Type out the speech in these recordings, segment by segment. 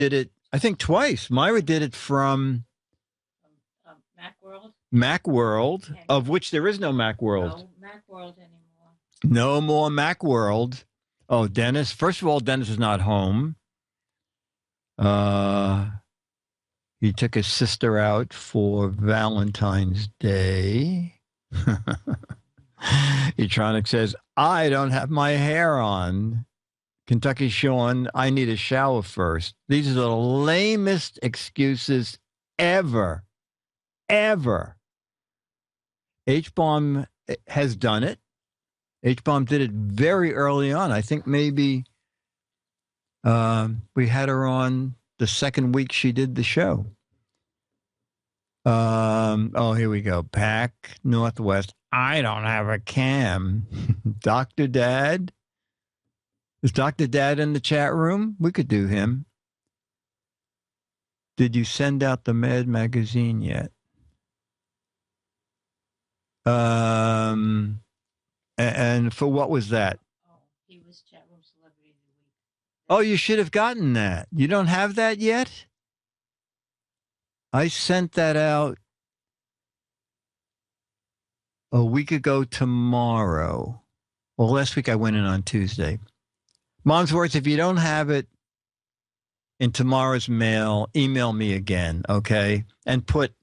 did it, I think, twice. Myra did it from Macworld. Macworld, of which there is no Macworld. No Macworld anymore. No more Macworld. Oh, Dennis. First of all, Dennis is not home. He took his sister out for Valentine's Day. Etronic says, I don't have my hair on. Kentucky Sean, I need a shower first. These are the lamest excuses ever. Ever. H-Bomb has done it. H-Bomb did it very early on. I think maybe we had her on the second week she did the show. Here we go. Pack Northwest. I don't have a cam. Dr. Dad. Is Dr. Dad in the chat room? We could do him. Did you send out the Mad magazine yet? And for what was that? Oh, he was chat room celebrity of the week. Oh, you should have gotten that. You don't have that yet? I sent that out a week ago tomorrow. Well, last week I went in on Tuesday. Mom's words, if you don't have it in tomorrow's mail, email me again, okay? And put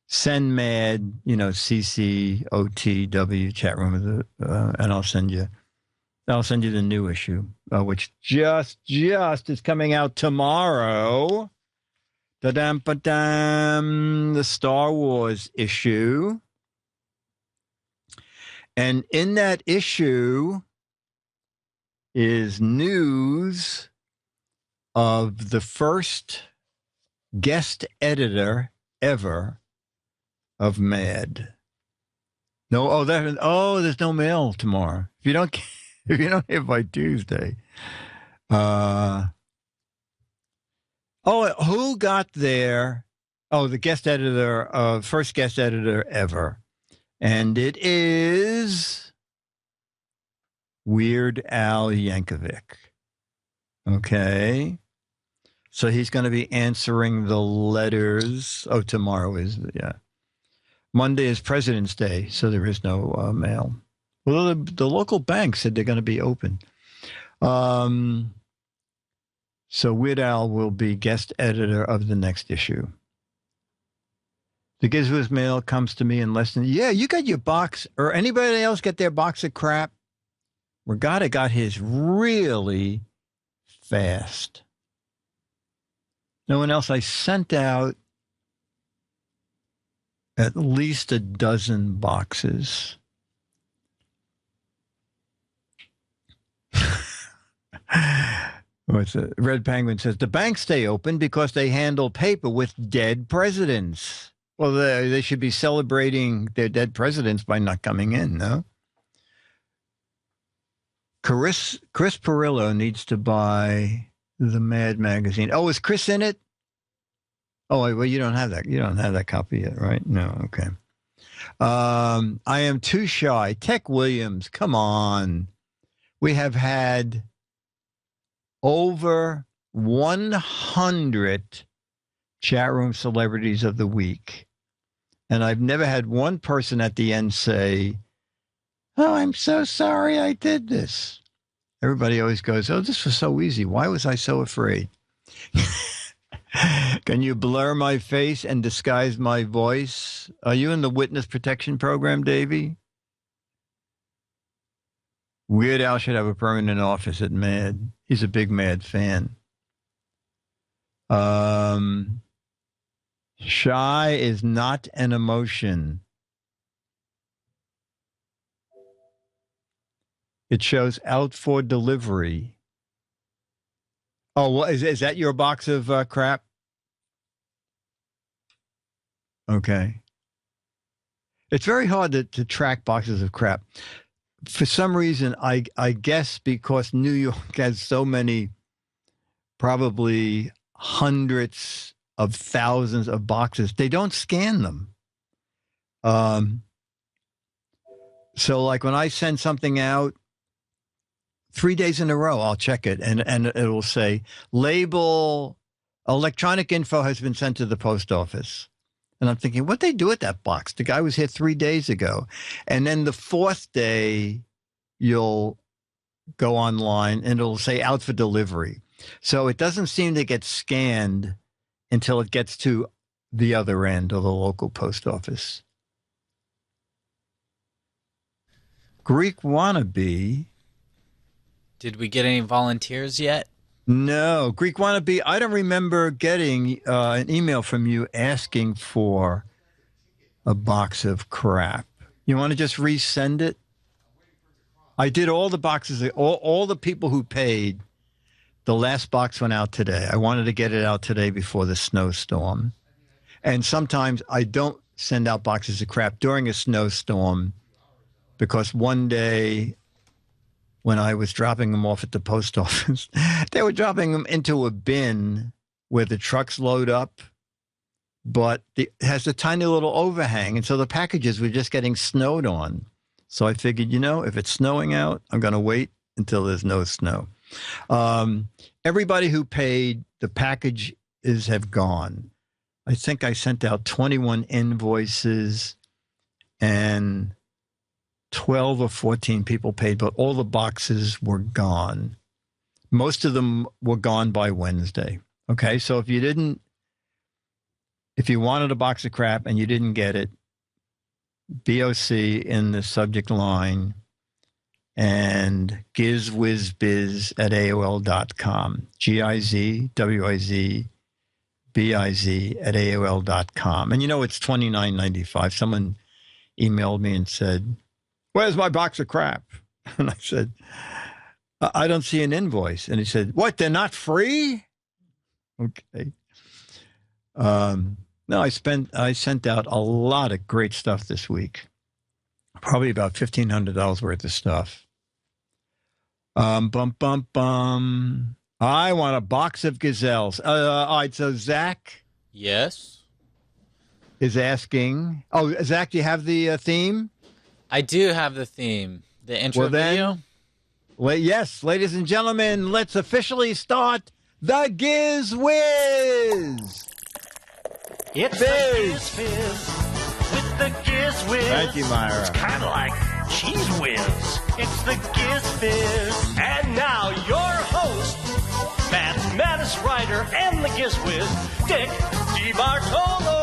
send mad, CCOTW chat room, and I'll send you the new issue, which just is coming out tomorrow. Da-dam-ba-dam, the Star Wars issue. And in that issue is news of the first guest editor ever of Mad. There's no mail tomorrow. If you don't hit by Tuesday. Who got there? Oh, the guest editor, first guest editor ever. And it is Weird Al Yankovic. Okay. So he's going to be answering the letters. Oh, tomorrow is, yeah. Monday is President's Day, so there is no mail. Well, the local bank said they're going to be open. So Weird Al will be guest editor of the next issue. The GizFiz mail comes to me in less than... Yeah, you got your box. Or anybody else get their box of crap? Regatta got his really fast. No one else. I sent out at least a dozen boxes. What's it? Red Penguin says, the banks stay open because they handle paper with dead presidents. Well, they should be celebrating their dead presidents by not coming in, no? Chris Perillo needs to buy the Mad magazine. Oh, is Chris in it? Oh, well, you don't have that. You don't have that copy yet, right? No, okay. I am too shy. Tech Williams, come on. We have had over 100 chat room celebrities of the week. And I've never had one person at the end say, oh, I'm so sorry I did this. Everybody always goes, oh, this was so easy. Why was I so afraid? Can you blur my face and disguise my voice? Are you in the witness protection program, Davey? Weird Al should have a permanent office at Mad. He's a big Mad fan. Shy is not an emotion. It shows out for delivery. Oh, well, is that your box of crap? Okay. It's very hard to track boxes of crap. For some reason, I guess because New York has so many, probably hundreds of thousands of boxes, they don't scan them. So like when I send something out, 3 days in a row, I'll check it and it will say label Electronic info has been sent to the post office. And I'm thinking, what'd they do with that box? The guy was here 3 days ago. And then the fourth day, you'll go online and it'll say out for delivery. So it doesn't seem to get scanned until it gets to the other end of the local post office. Greek Wannabe. Did we get any volunteers yet? No, Greek Wannabe, I don't remember getting an email from you asking for a box of crap. You want to just resend it? I did all the boxes, all the people who paid. The last box went out today. I wanted to get it out today before the snowstorm. And sometimes I don't send out boxes of crap during a snowstorm because one day when I was dropping them off at the post office, they were dropping them into a bin where the trucks load up, but it has a tiny little overhang. And so the packages were just getting snowed on. So I figured, if it's snowing out, I'm going to wait until there's no snow. Everybody who paid, the packages have gone. I think I sent out 21 invoices and 12 or 14 people paid, but all the boxes were gone. Most of them were gone by Wednesday. Okay, so if you wanted a box of crap and you didn't get it, BOC in the subject line and GizWizBiz at AOL.com. GizWizBiz at AOL.com. And it's $29.95. Someone emailed me and said, "Where's my box of crap?" And I said, "I don't see an invoice." And he said, "What, they're not free?" Okay. No, I sent out a lot of great stuff this week. Probably about $1,500 worth of stuff. I want a box of gazelles. All right, so Zach. Yes. Is asking. Oh, Zach, do you have the theme? I do have the theme. The intro video? Yes, ladies and gentlemen, let's officially start the Giz Wiz. It's the Giz Fiz with the Giz Wiz. Thank you, Myra. It's kind of like Cheese Whiz. It's the Giz Fiz. And now your host, mathematics writer and the Giz Wiz, Dick DeBartolo.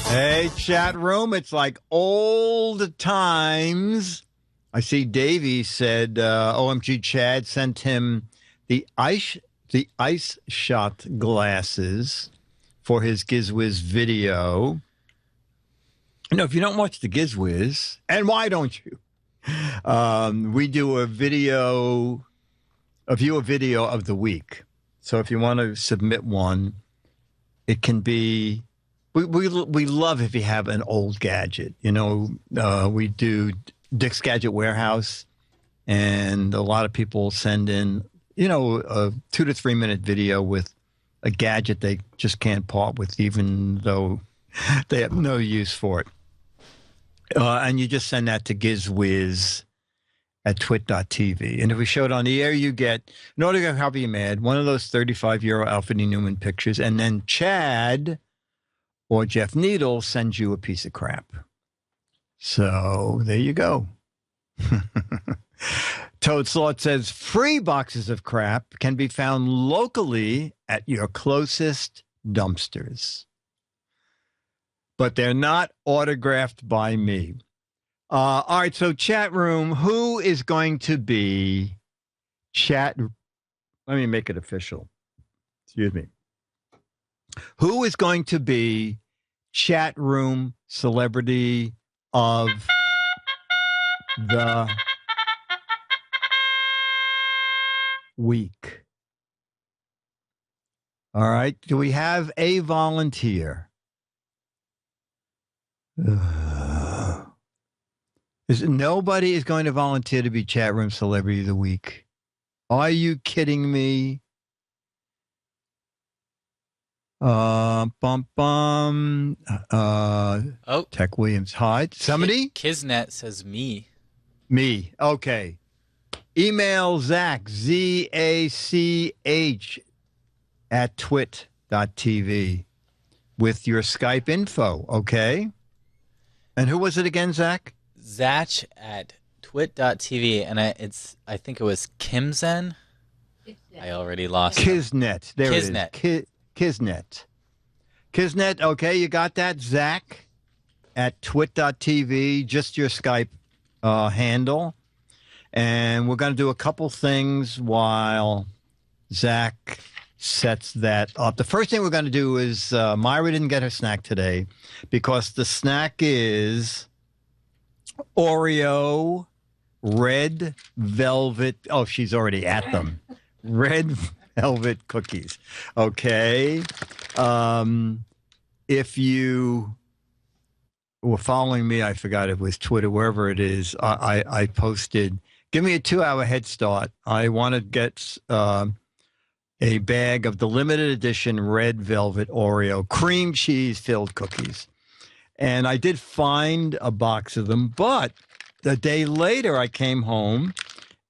Hey, chat room, it's like old times. I see Davey said OMG Chad sent him the ice shot glasses for his GizWiz video. If you don't watch the GizWiz, and why don't you? We do a video of the week. So if you want to submit one, it can be. We love if you have an old gadget. We do Dick's Gadget Warehouse, and a lot of people send in, a 2 to 3 minute video with a gadget they just can't part with, even though they have no use for it. And you just send that to GizWiz at twit.tv. And if we show it on the air, you get an autograph copy of Mad, one of those 35-year Alfred E. Newman pictures, and then Chad or Jeff Needle sends you a piece of crap. So there you go. Toad Slot says free boxes of crap can be found locally at your closest dumpsters, but they're not autographed by me. All right, so chat room, who is going to be chat? Let me make it official. Excuse me. Who is going to be chat room celebrity of the week? All right. Do we have a volunteer? Nobody is going to volunteer to be chat room celebrity of the week. Are you kidding me? Bum bum. Oh, Tech Williams. Hi. Somebody? Kisnet says me. Me. Okay. Email Zach, ZACH at twit.tv with your Skype info. Okay. And who was it again, Zach? Zach at twit.tv. And I think it was Kimzen. I already lost it. Kisnet. There Kisnet. it is. Kisnet. Kisnet. Okay. You got that, Zach at twit.tv. Just your Skype handle. And we're going to do a couple things while Zach sets that up. The first thing we're going to do is Myra didn't get her snack today because the snack is Oreo red velvet. Oh, she's already at them. Red velvet cookies. Okay. If you were following me, I forgot it was Twitter, wherever it is, I posted, give me a 2-hour head start. I want to get a bag of the limited edition red velvet Oreo cream cheese filled cookies. And I did find a box of them, but a day later I came home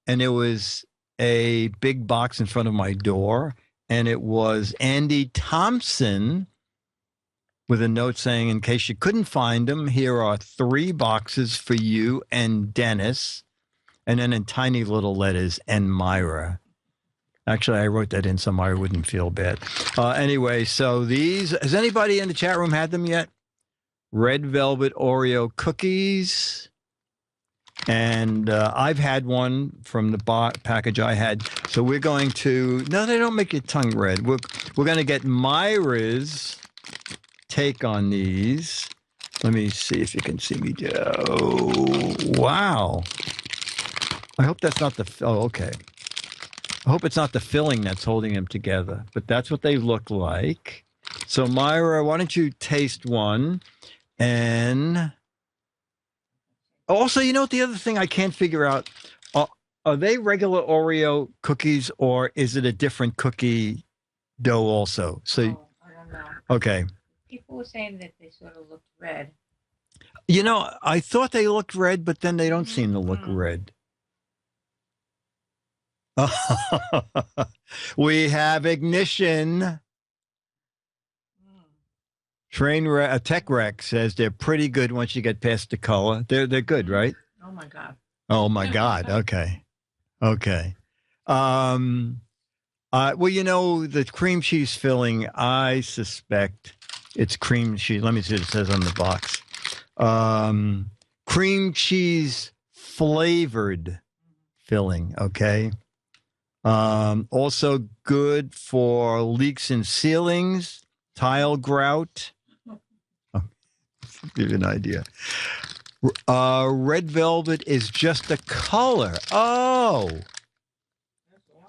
and it was a big box in front of my door, and it was Andy Thompson with a note saying, in case you couldn't find them, here are 3 boxes for you and Dennis. And then in tiny little letters, and Myra. Actually, I wrote that in so Myra wouldn't feel bad. Anyway, so these, has anybody in the chat room had them yet? Red velvet Oreo cookies. And I've had one from the package I had. So we're going to, no, they don't make your tongue red. We're going to get Myra's take on these. Let me see if you can see me. Oh, wow. I hope that's not the, oh, okay. I hope it's not the filling that's holding them together, but that's what they look like. So Myra, why don't you taste one? And also, you know what, the other thing I can't figure out, are they regular Oreo cookies or is it a different cookie dough also? So, I don't know. Okay. People were saying that they sort of looked red. You know, I thought they looked red, but then they don't seem to look red. We have ignition. Tech Wreck says they're pretty good once you get past the color. They're good, right? Oh my God. Oh my God. Okay. Okay. Well, you know, the cream cheese filling, I suspect it's cream cheese. Let me see what it says on the box. Cream cheese flavored filling. Okay. Also good for leaks and ceilings, tile grout. Oh, give you an idea. Red velvet is just a color. Oh.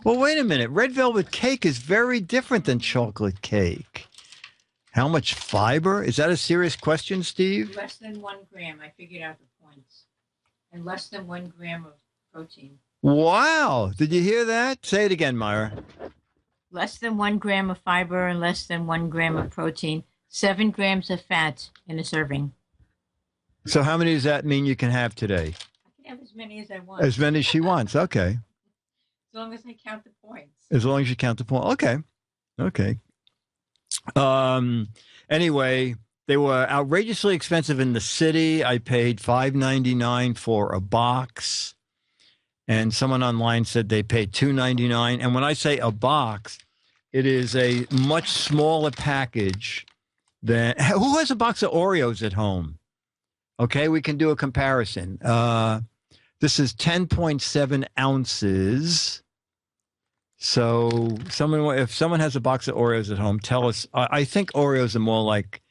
Well, wait a minute. Red velvet cake is very different than chocolate cake. How much fiber? Is that a serious question, Steve? Less than 1 gram. I figured out the points. And less than 1 gram of protein. Wow. Did you hear that? Say it again, Myra. Less than 1 gram of fiber and less than 1 gram of protein. 7 grams of fat in a serving. So how many does that mean you can have today? I can have as many as I want. As many as she wants. Okay. As long as I count the points. As long as you count the point. Okay. Okay. Anyway, they were outrageously expensive in the city. I paid $5.99 for a box. And someone online said they paid $2.99. And when I say a box, it is a much smaller package than, who has a box of Oreos at home? Okay, we can do a comparison. This is 10.7 ounces. So if someone has a box of Oreos at home, tell us. I think Oreos are more like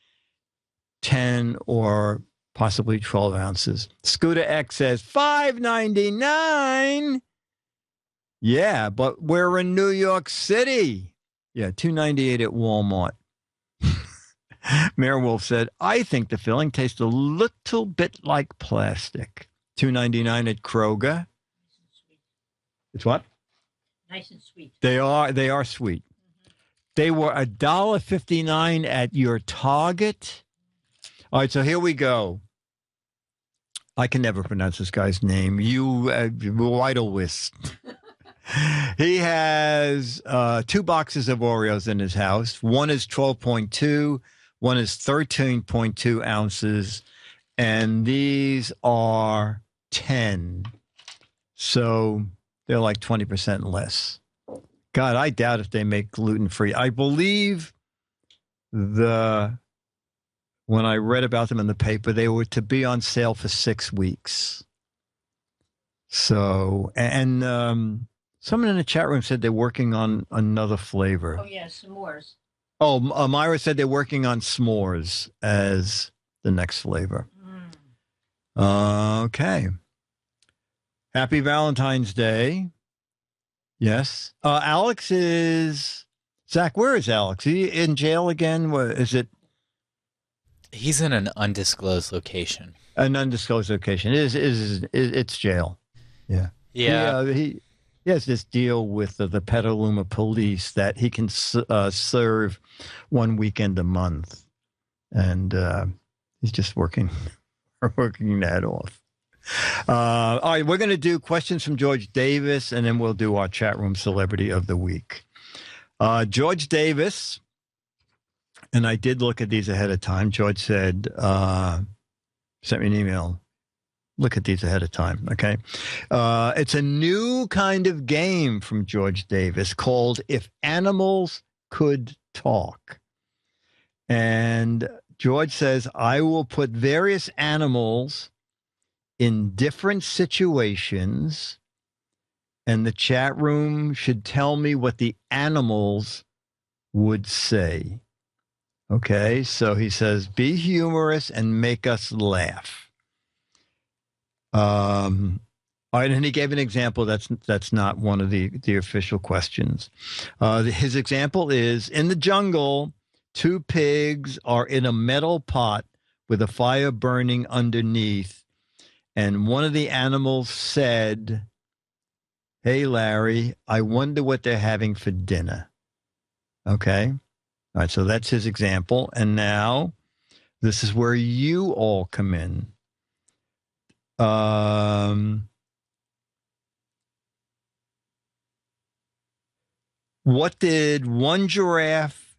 10 or possibly 12 ounces. Scooter X says $5.99. Yeah, but we're in New York City. Yeah, $2.98 at Walmart. Mayor Wolf said, I think the filling tastes a little bit like plastic. $2.99 at Kroger. It's what? Nice and sweet. They are sweet. They were $1.59 at your Target. All right, so here we go. I can never pronounce this guy's name. Whitelwist. He has 2 boxes of Oreos in his house. One is 12.2. One is 13.2 ounces. And these are 10. So they're like 20% less. God, I doubt if they make gluten-free. I believe when I read about them in the paper, they were to be on sale for 6 weeks. So, and someone in the chat room said they're working on another flavor. Oh, yeah, s'mores. Oh, Myra said they're working on s'mores as the next flavor. Okay. Happy Valentine's Day. Yes. Alex is... Zach, where is Alex? Is he in jail again? What, is it... He's in an undisclosed location. An undisclosed location. It's jail. Yeah. Yeah. He has this deal with the Petaluma police that he can serve 1 weekend a month. And he's just working that off. All right, we're going to do questions from George Davis, and then we'll do our chat room celebrity of the week. George Davis... And I did look at these ahead of time. George said, sent me an email. Look at these ahead of time, okay? It's a new kind of game from George Davis called If Animals Could Talk. And George says, I will put various animals in different situations, and the chat room should tell me what the animals would say. Okay, so he says, be humorous and make us laugh. All right, and he gave an example that's not one of the official questions. His example is, in the jungle, 2 pigs are in a metal pot with a fire burning underneath, and one of the animals said, hey, Larry, I wonder what they're having for dinner. Okay. All right, so that's his example. And now this is where you all come in. What did one giraffe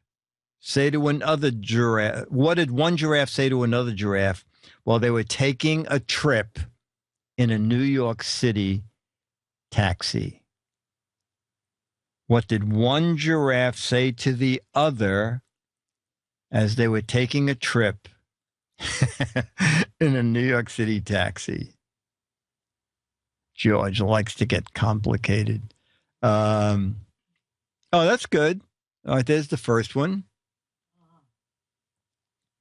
say to another giraffe? What did one giraffe say to another giraffe while they were taking a trip in a New York City taxi? What did one giraffe say to the other as they were taking a trip in a New York City taxi? George likes to get complicated. Oh, that's good. All right, there's the first one.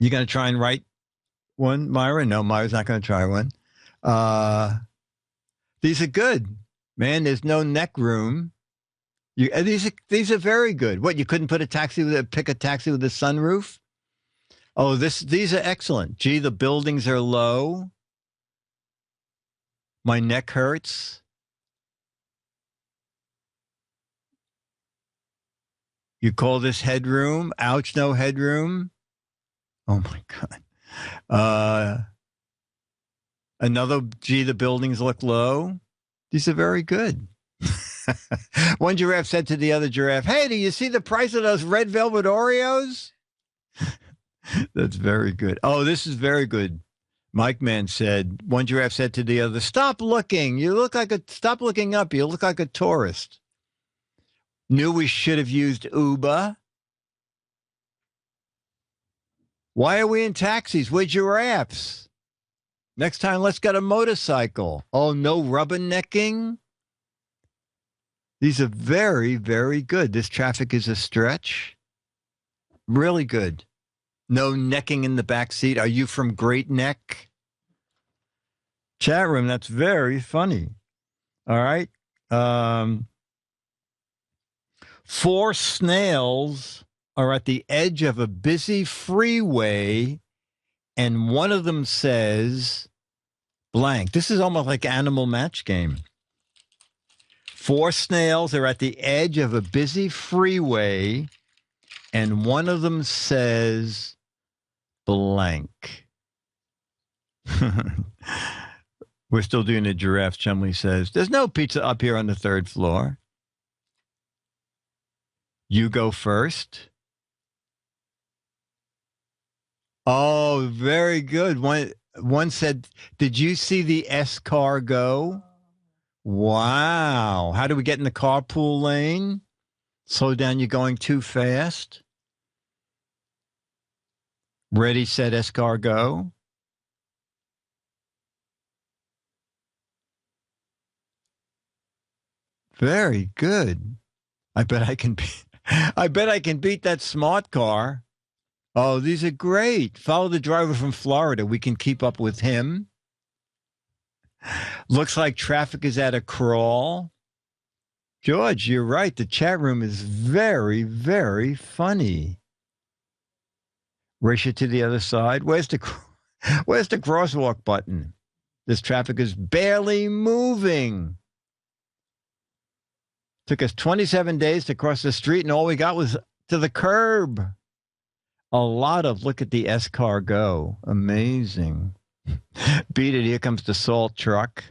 You going to try and write one, Myra? No, Myra's not going to try one. These are good. Man, there's no neck room. These are very good. What, you couldn't pick a taxi with a sunroof? Oh, these are excellent. Gee, the buildings are low. My neck hurts. You call this headroom? Ouch, no headroom. Oh my God. Another, gee, the buildings look low. These are very good. One giraffe said to the other giraffe, hey, do you see the price of those red velvet Oreos? That's very good. Oh, this is very good. Mike Man said, one giraffe said to the other, stop looking. Stop looking up. You look like a tourist. Knew we should have used Uber. Why are we in taxis? We're giraffes. Next time, let's get a motorcycle. Oh, no rubbernecking? These are very, very good. This traffic is a stretch. Really good. No necking in the back seat. Are you from Great Neck? Chat room, that's very funny. All right. 4 snails are at the edge of a busy freeway, and one of them says, blank. This is almost like Animal Match Game. 4 snails are at the edge of a busy freeway, and one of them says blank. We're still doing the giraffes. Chumley says, there's no pizza up here on the third floor. You go first. Oh, very good. One said, did you see the S-car go? Wow. How do we get in the carpool lane? Slow down, you're going too fast. Ready, set, S-car, go. Very good. I bet I can beat that smart car. Oh, these are great. Follow the driver from Florida. We can keep up with him. Looks like traffic is at a crawl. George, you're right. The chat room is very, very funny. Race it to the other side. Where's the crosswalk button? This traffic is barely moving. Took us 27 days to cross the street, and all we got was to the curb. A lot of look at the S-car go. Amazing. Beat it. Here comes the salt truck.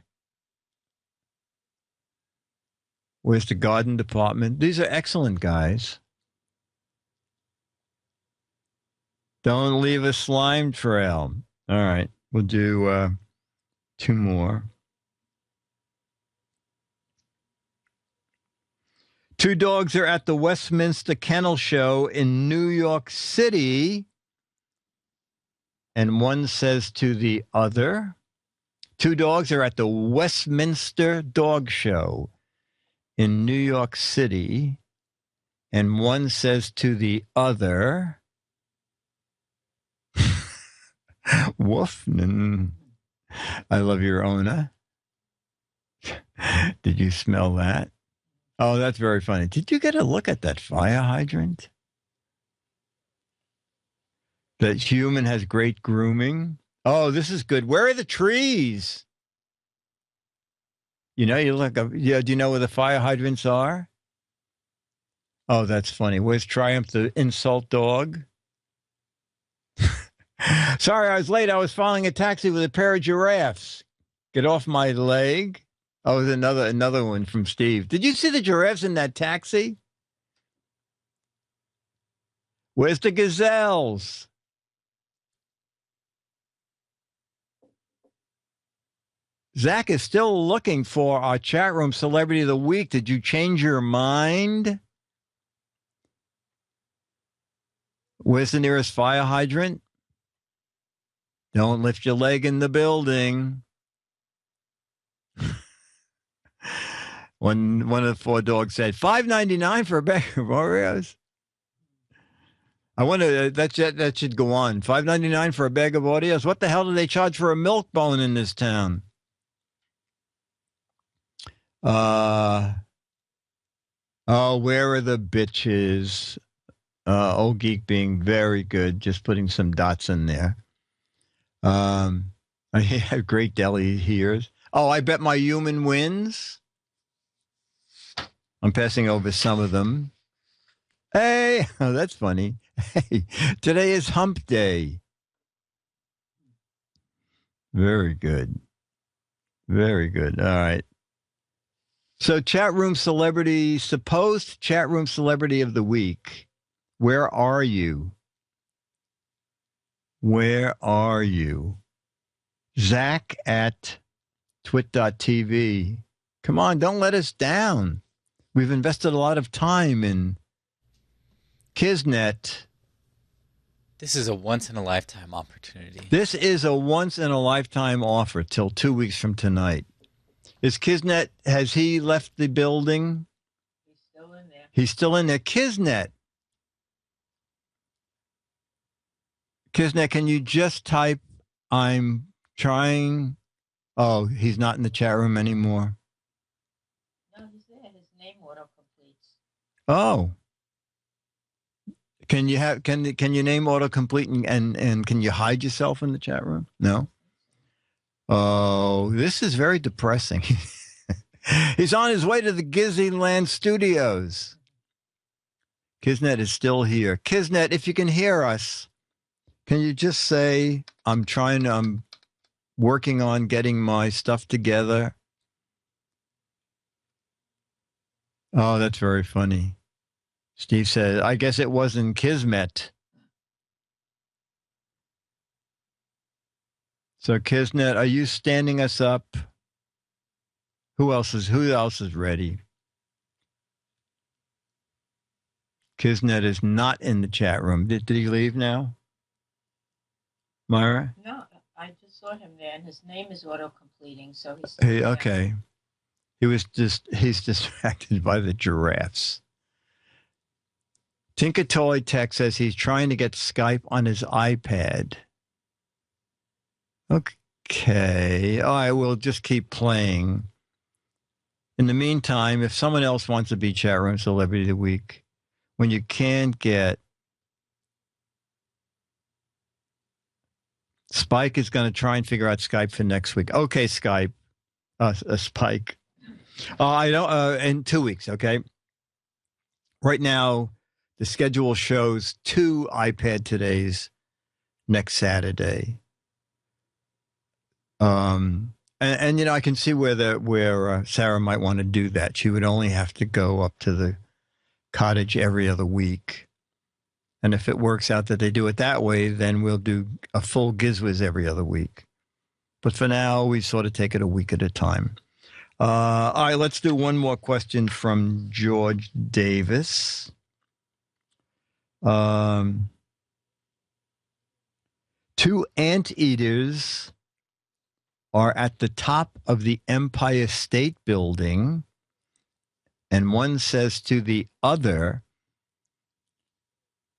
Where's the garden department? These are excellent, guys. Don't leave a slime trail. All right. We'll do 2 more. 2 dogs are at the Westminster Kennel Show in New York City. And one says to the other, 2 dogs are at the Westminster Dog Show in New York City. And one says to the other, woof. I love your owner. Did you smell that? Oh, that's very funny. Did you get a look at that fire hydrant? That human has great grooming. Oh, this is good. Where are the trees? You know, you look up. Yeah, do you know where the fire hydrants are? Oh, that's funny. Where's Triumph, the insult dog? Sorry, I was late. I was following a taxi with a pair of giraffes. Get off my leg. Oh, there's another one from Steve. Did you see the giraffes in that taxi? Where's the gazelles? Zach is still looking for our chat room celebrity of the week. Did you change your mind? Where's the nearest fire hydrant? Don't lift your leg in the building. One of the 4 dogs said, $5.99 for a bag of Oreos. I wonder, that should go on. $5.99 for a bag of Oreos? What the hell do they charge for a milk bone in this town? Oh, where are the bitches? Old Geek being very good, just putting some dots in there. I have great deli here. Oh, I bet my human wins. I'm passing over some of them. Hey, oh, that's funny. Hey, today is hump day. Very good. Very good. All right. So supposed chat room celebrity of the week. Where are you? Where are you? Zach at twit.tv. Come on, don't let us down. We've invested a lot of time in Kisnet. This is a once-in-a-lifetime opportunity. This is a once-in-a-lifetime offer till 2 weeks from tonight. Is Kisnet, has he left the building? He's still in there. He's still in there. Kisnet, can you just type, I'm trying? Oh, he's not in the chat room anymore. No, he's there. His name auto-completes. Oh. Can you name autocomplete and can you hide yourself in the chat room? No. Oh, this is very depressing. He's on his way to the Gizzyland studios. Kiznet is still here. Kiznet, if you can hear us, can you just say, I'm working on getting my stuff together? Oh, that's very funny. Steve said, I guess it wasn't Kismet. So Kiznet, are you standing us up? Who else is ready? Kiznet is not in the chat room. Did he leave now? Myra? No, I just saw him there, and his name is auto-completing, so he's... Hey, okay. He's distracted by the giraffes. Tinker Toy Tech says he's trying to get Skype on his iPad. Okay. All right, we'll just keep playing. In the meantime, if someone else wants to be chat room celebrity of the week, when you can't get... Spike is going to try and figure out Skype for next week. Okay, Skype. Spike. I don't. In 2 weeks, okay? Right now, the schedule shows 2 iPad Todays next Saturday. And you know, I can see where Sarah might want to do that. She would only have to go up to the cottage every other week. And if it works out that they do it that way, then we'll do a full GizFiz every other week. But for now, we sort of take it a week at a time. All right, let's do one more question from George Davis. 2 anteaters are at the top of the Empire State Building, and one says to the other,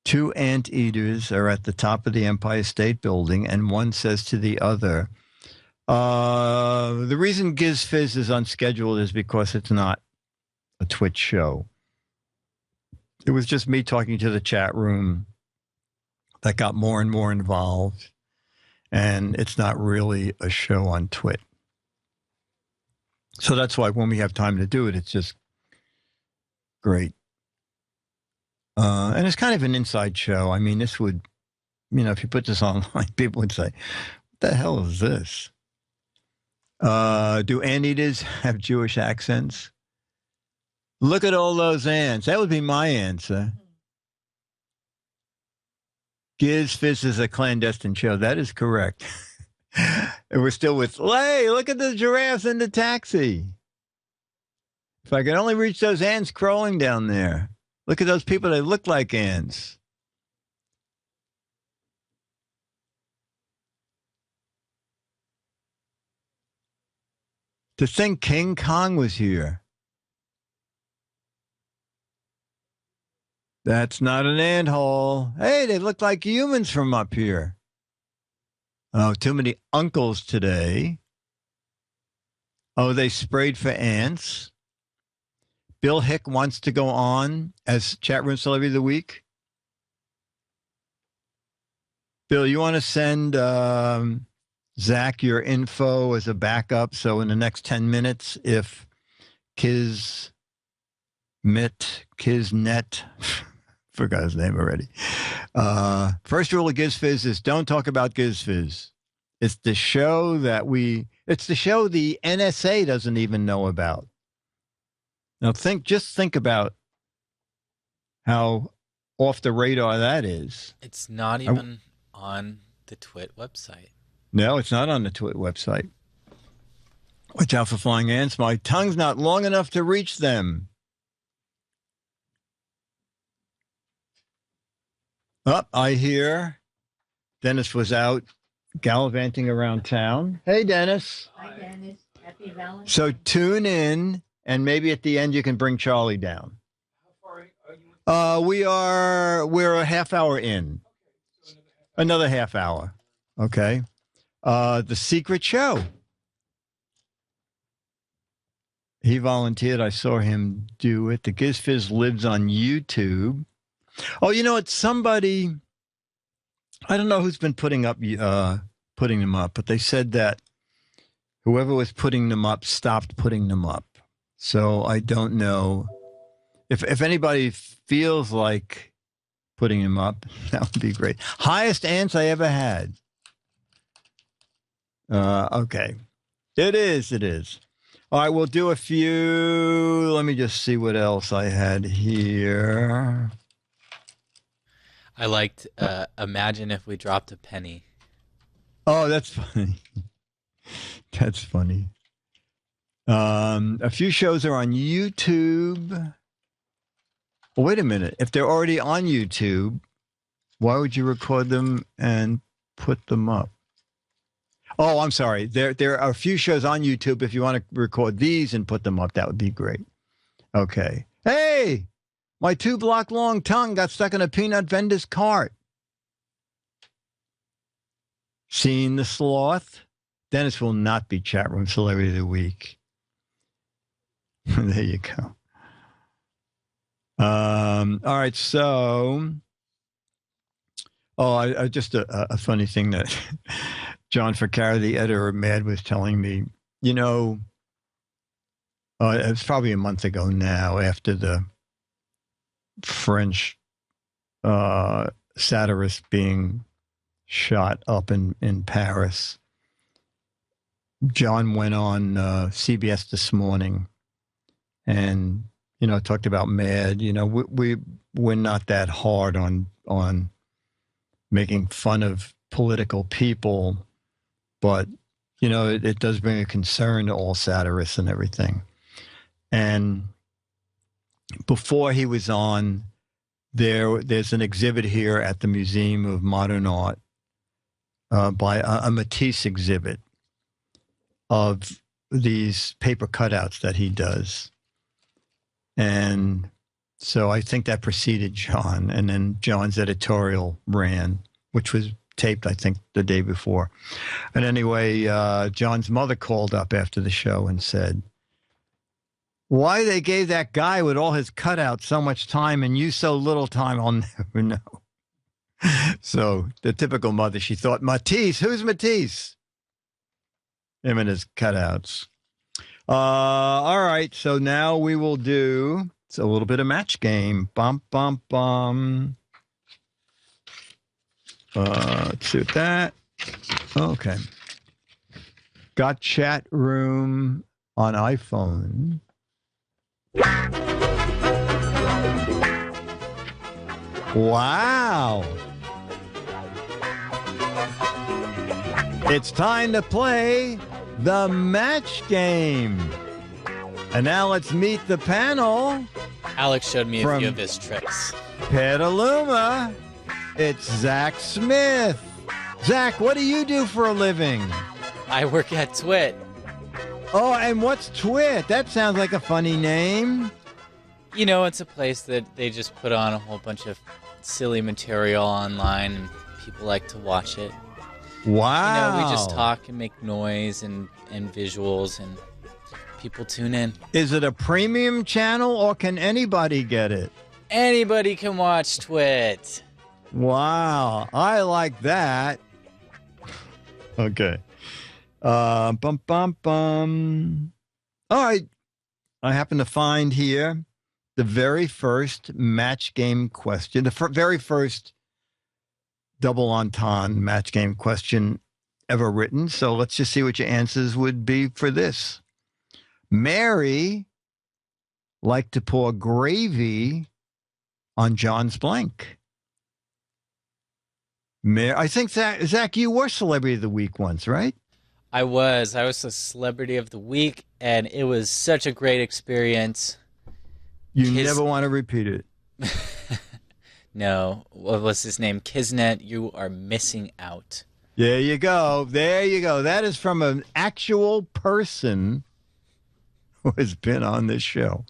2 anteaters are at the top of the Empire State Building, and one says to the other, the reason Giz Fiz is unscheduled is because it's not a Twitch show. It was just me talking to the chat room that got more and more involved, and it's not really a show on Twitch. So that's why when we have time to do it, it's just great. And it's kind of an inside show. I mean, this would, you know, if you put this online, people would say, what the hell is this? Do anteaters have Jewish accents? Look at all those ants. That would be my answer. Giz Fiz is a clandestine show. That is correct. And we're still with, hey, look at the giraffes in the taxi. If I could only reach those ants crawling down there. Look at those people. They look like ants. To think King Kong was here. That's not an anthole. Hey, they look like humans from up here. Oh, too many uncles today. Oh, they sprayed for ants. Bill Hick wants to go on as chat room celebrity of the week. Bill, you want to send Zach your info as a backup? So in the next 10 minutes, if Kisnet, forgot his name already. First rule of GizFiz is don't talk about GizFiz. It's the show it's the show the NSA doesn't even know about. Now just think about how off the radar that is. It's not even on the Twit website. No, it's not on the Twit website. Watch out for flying ants. My tongue's not long enough to reach them. I hear Dennis was out gallivanting around town. Hey, Dennis. Hi, Dennis. Happy Valentine's. So tune in, and maybe at the end you can bring Charlie down. How far are you? We're a half hour in. Okay, so another half hour. Okay. The Secret Show. He volunteered. I saw him do it. The GizFiz lives on YouTube. Oh, you know what? Somebody, I don't know who's been putting them up, but they said that whoever was putting them up stopped putting them up. So I don't know. If anybody feels like putting him up, that would be great. Highest ants I ever had. Okay. It is. All right, we'll do a few. Let me just see what else I had here. I liked Imagine If We Dropped a Penny. Oh, that's funny. That's funny. A few shows are on YouTube. Well, wait a minute. If they're already on YouTube, why would you record them and put them up? Oh, I'm sorry. There are a few shows on YouTube. If you want to record these and put them up, that would be great. Okay. Hey, my 2-block long tongue got stuck in a peanut vendor's cart. Seen the sloth? Dennis will not be chat room celebrity of the week. There you go. All right. So, I just a funny thing that John Ficarra, the editor of Mad, was telling me, it was probably a month ago now, after the French satirist being shot up in Paris. John went on CBS This Morning and, talked about Mad. We're not that hard on making fun of political people, but, it does bring a concern to all satirists and everything. And before he was on, there's an exhibit here at the Museum of Modern Art by a Matisse exhibit of these paper cutouts that he does. And so I think that preceded John, and then John's editorial ran, which was taped, I think, the day before. And anyway, John's mother called up after the show and said, why they gave that guy with all his cutouts so much time and you so little time, I'll never know. So the typical mother, she thought, Matisse, who's Matisse? Him and his cutouts. All right, so now we will do a little bit of match game. Bum, bum, bum. Let's do that. Okay. Got chat room on iPhone. Wow. It's time to play the match game. And now let's meet the panel. Alex showed me a few of his tricks. Petaluma, it's Zach Smith. Zach, what do you do for a living? I work at Twit. Oh, and what's Twit? That sounds like a funny name. It's a place that they just put on a whole bunch of silly material online, and people like to watch it. Wow. We just talk and make noise and visuals, and people tune in. Is it a premium channel, or can anybody get it? Anybody can watch Twit. Wow. I like that. Okay. Bum, bum, bum. All right. I happen to find here the very first match game question, the very first double entendre match game question ever written. So let's just see what your answers would be for this. Mary liked to pour gravy on John's blank. I think, Zach, you were Celebrity of the Week once, right? I was a Celebrity of the Week, and it was such a great experience. You never want to repeat it. No. What was his name? Kisnet, you are missing out. There you go. There you go. That is from an actual person who has been on this show.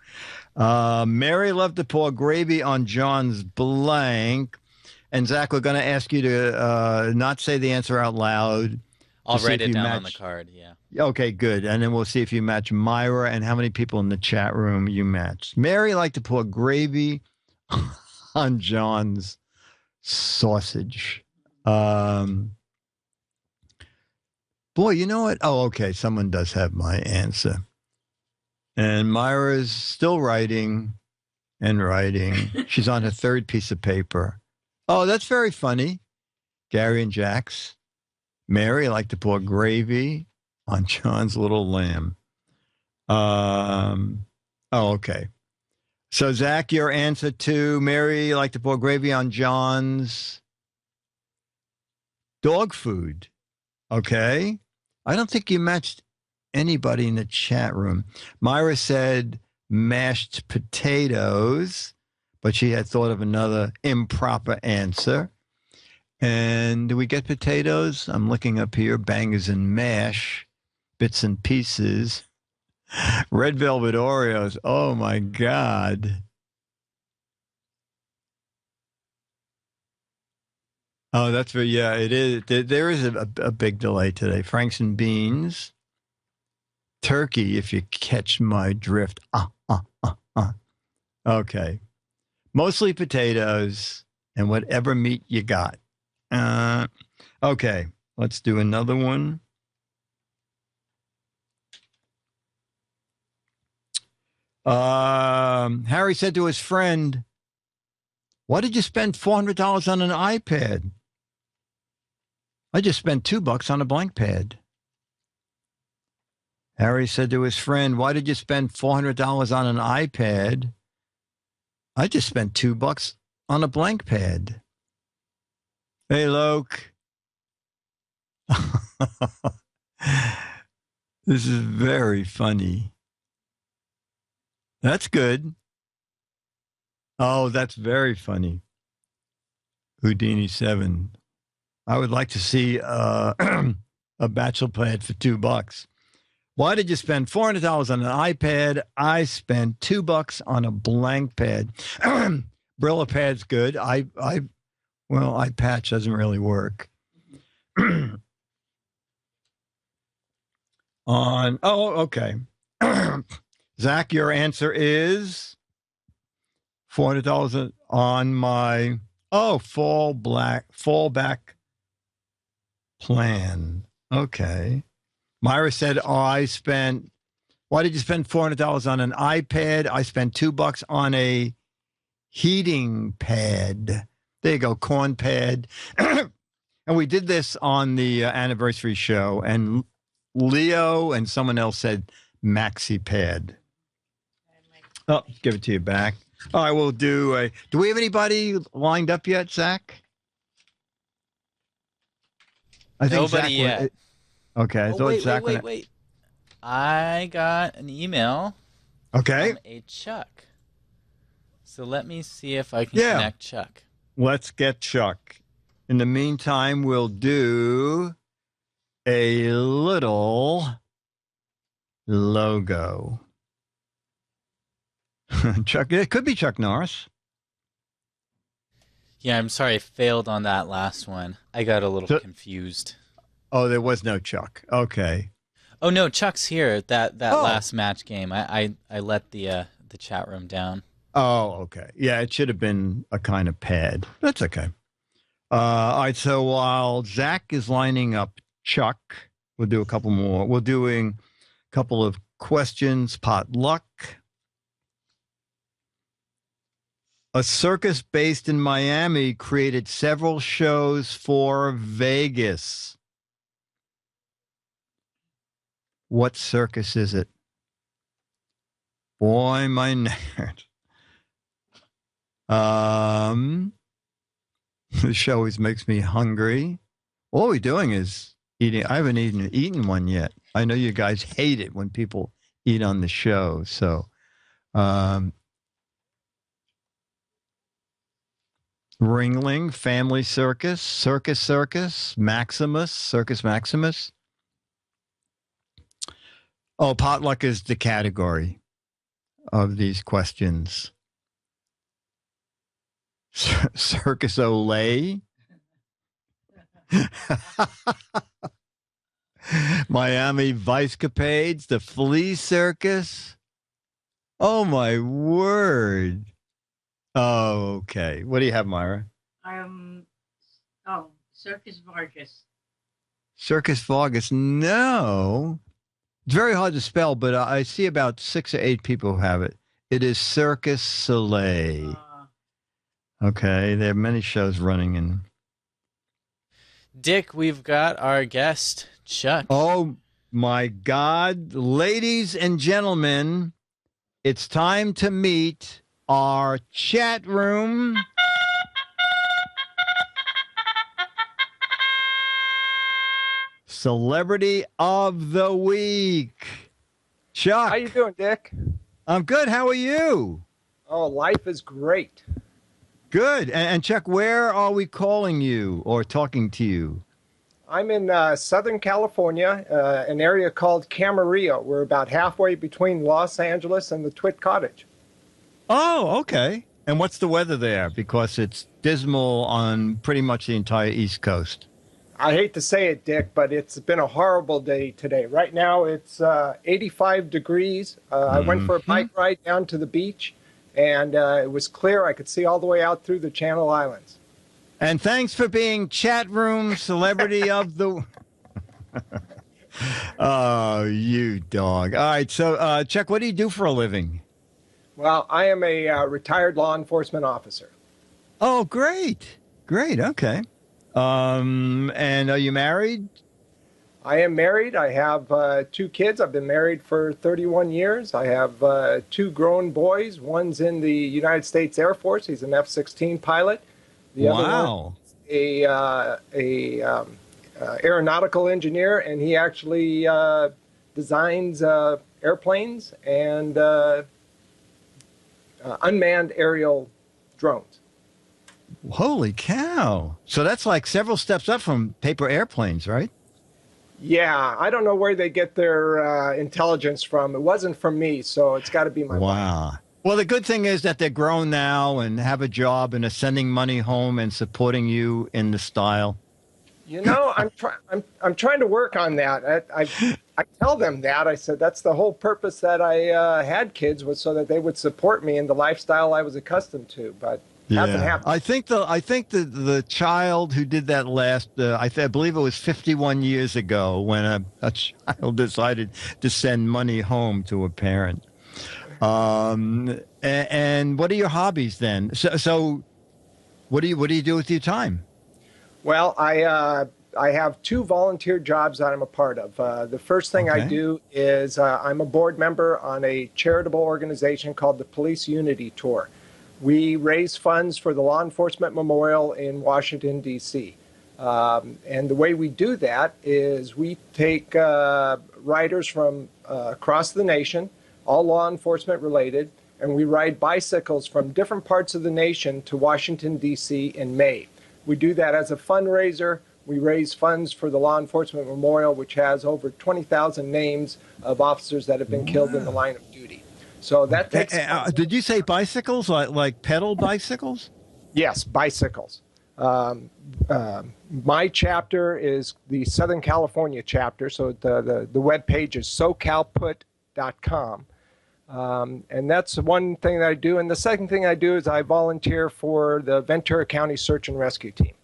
Mary loved to pour gravy on John's blank. And Zach, we're going to ask you to not say the answer out loud. I'll write it down on the card, yeah. Okay, good. And then we'll see if you match Myra and how many people in the chat room you match. Mary liked to pour gravy on John's sausage. Boy, you know what? Oh, okay. Someone does have my answer. And Myra's still writing. and writing. She's on her third piece of paper. Oh, that's very funny. Gary and Jax. Mary like to pour gravy on John's little lamb. Okay. So, Zach, your answer to Mary like to pour gravy on John's dog food. Okay. I don't think you matched anybody in the chat room. Myra said mashed potatoes, but she had thought of another improper answer. And do we get potatoes? I'm looking up here. Bangers and mash, bits and pieces. Red velvet Oreos. Oh, my God. Oh, that's very, yeah, it is. There is a big delay today. Franks and beans. Turkey, if you catch my drift. Okay. Mostly potatoes and whatever meat you got. Okay. Let's do another one. Harry said to his friend, "Why did you spend $400 on an iPad?" "I just spent $2 on a blank pad." Harry said to his friend, "Why did you spend $400 on an iPad?" "I just spent $2 on a blank pad." Hey, Loke. This is very funny. That's good. Oh, that's very funny. Houdini 7. I would like to see a bachelor pad for $2. Why did you spend $400 on an iPad? I spent $2 on a blank pad. Brillo pad's good. iPatch doesn't really work. Okay. Zach, your answer is $400 on my fallback plan. Okay. Myra said, why did you spend $400 on an iPad? I spent $2 on a heating pad. There you go, corn pad. And we did this on the anniversary show, and Leo and someone else said maxi pad. Oh, give it to you back. All right, we'll do we have anybody lined up yet, Zach? I think Nobody Zach yet. Okay, I thought Zach. Wait. I got an email. Okay. From a Chuck. So let me see if I can connect Chuck. Let's get Chuck. In the meantime, we'll do a little logo. Chuck, it could be Chuck Norris. Yeah, I'm sorry, I failed on that last one. I got a little confused. Oh, there was no Chuck. Okay. Oh no, Chuck's here. That last match game. I let the chat room down. Oh, okay. Yeah, it should have been a kind of pad. That's okay. All right, so while Zach is lining up Chuck, we'll do a couple more. We're doing a couple of questions, potluck. A circus based in Miami created several shows for Vegas. What circus is it? Boy, my nerd. The show always makes me hungry. All we're doing is eating. I haven't eaten one yet. I know you guys hate it when people eat on the show. So, Ringling, Family Circus, Circus, Maximus, Circus Maximus. Oh, potluck is the category of these questions. Circus Olay. Miami Vice Capades, the Flea Circus. Oh, my word. Oh, okay. What do you have, Myra? Circus Vargas. Circus Vargas. No. It's very hard to spell, but I see about 6 or 8 people who have it. It is Circus Soleil. Okay, there are many shows running in. Dick, we've got our guest, Chuck. Oh my God, ladies and gentlemen, it's time to meet our chat room. Celebrity of the Week. Chuck. How you doing, Dick? I'm good. How are you? Oh, life is great. Good. And Chuck, where are we calling you or talking to you? I'm in Southern California, an area called Camarillo. We're about halfway between Los Angeles and the Twit Cottage. Oh, okay. And what's the weather there? Because it's dismal on pretty much the entire East Coast. I hate to say it, Dick, but it's been a horrible day today. Right now, it's 85 degrees. I went for a bike ride down to the beach, and it was clear. I could see all the way out through the Channel Islands. And thanks for being chat room celebrity of the... Oh, you dog. All right, so Chuck, what do you do for a living? Well, I am a retired law enforcement officer. Oh, great. Great, okay. And are you married? I am married. I have 2 kids. I've been married for 31 years. I have 2 grown boys. One's in the United States Air Force. He's an F-16 pilot. The other one is aeronautical engineer, and he actually designs airplanes and unmanned aerial drones. Holy cow. So that's like several steps up from paper airplanes, right? Yeah, I don't know where they get their intelligence from. It wasn't from me, so it's got to be my Wow. wife. Well, the good thing is that they're grown now and have a job and are sending money home and supporting you in the style. You know, I'm trying to work on that. I tell them that. I said that's the whole purpose that I had kids, was so that they would support me in the lifestyle I was accustomed to. But hasn't happened. I think the child who did that last, I believe it was 51 years ago when a child decided to send money home to a parent. And what are your hobbies then? So what do you do with your time? Well, I have 2 volunteer jobs that I'm a part of. The first thing I do is I'm a board member on a charitable organization called the Police Unity Tour. We raise funds for the Law Enforcement Memorial in Washington, D.C. And the way we do that is we take riders from across the nation, all law enforcement related, and we ride bicycles from different parts of the nation to Washington, D.C. in May. We do that as a fundraiser. We raise funds for the Law Enforcement Memorial, which has over 20,000 names of officers that have been killed in the line of duty. So that takes... did you say bicycles, like pedal bicycles? Yes, bicycles. My chapter is the Southern California chapter, so the web page is socalput.com. And that's one thing that I do. And the second thing I do is I volunteer for the Ventura County Search and Rescue Team.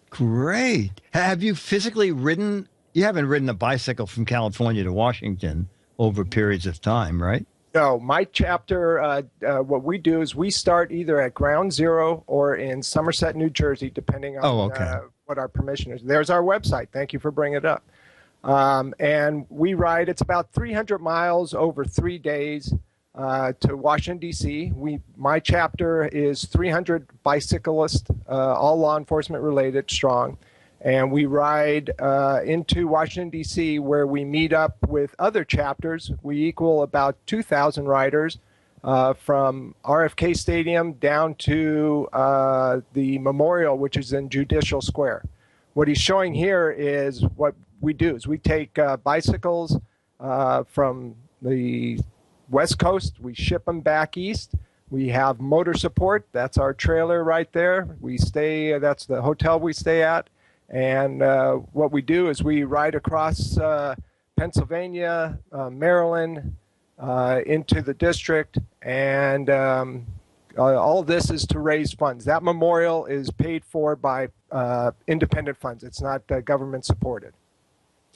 Great. Have you physically ridden? You haven't ridden a bicycle from California to Washington over periods of time, right? No, my chapter, what we do is we start either at Ground Zero or in Somerset, New Jersey, depending on what our permission is. There's our website. Thank you for bringing it up. And we ride, it's about 300 miles over 3 days to Washington, D.C. My chapter is 300 bicyclists, all law enforcement related, strong. And we ride into Washington, D.C., where we meet up with other chapters. We equal about 2,000 riders from RFK Stadium down to the memorial, which is in Judicial Square. What he's showing here is what we do is we take bicycles from the West Coast. We ship them back east. We have motor support. That's our trailer right there. That's the hotel we stay at. And what we do is we ride across Pennsylvania, Maryland, into the district, and all of this is to raise funds. That memorial is paid for by independent funds. It's not government supported.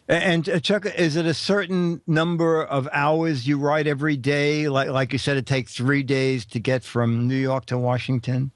And Chuck, is it a certain number of hours you ride every day? Like you said, it takes 3 days to get from New York to Washington?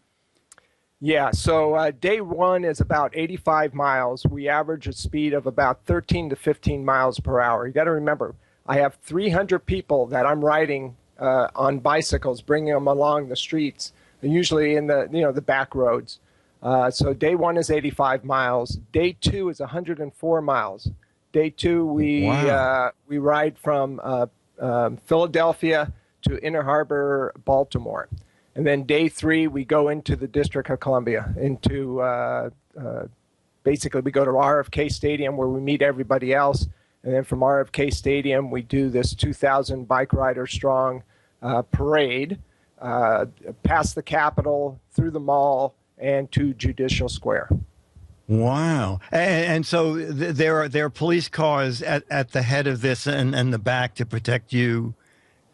Yeah, so day one is about 85 miles. We average a speed of about 13 to 15 miles per hour. You got to remember, I have 300 people that I'm riding on bicycles, bringing them along the streets, usually in the back roads. So day one is 85 miles. Day two is 104 miles. Day two, we ride from Philadelphia to Inner Harbor, Baltimore. And then day three, we go into the District of Columbia, basically we go to RFK Stadium where we meet everybody else. And then from RFK Stadium, we do this 2,000 bike rider strong parade past the Capitol, through the mall, and to Judicial Square. Wow. And so there are police cars at the head of this and the back to protect you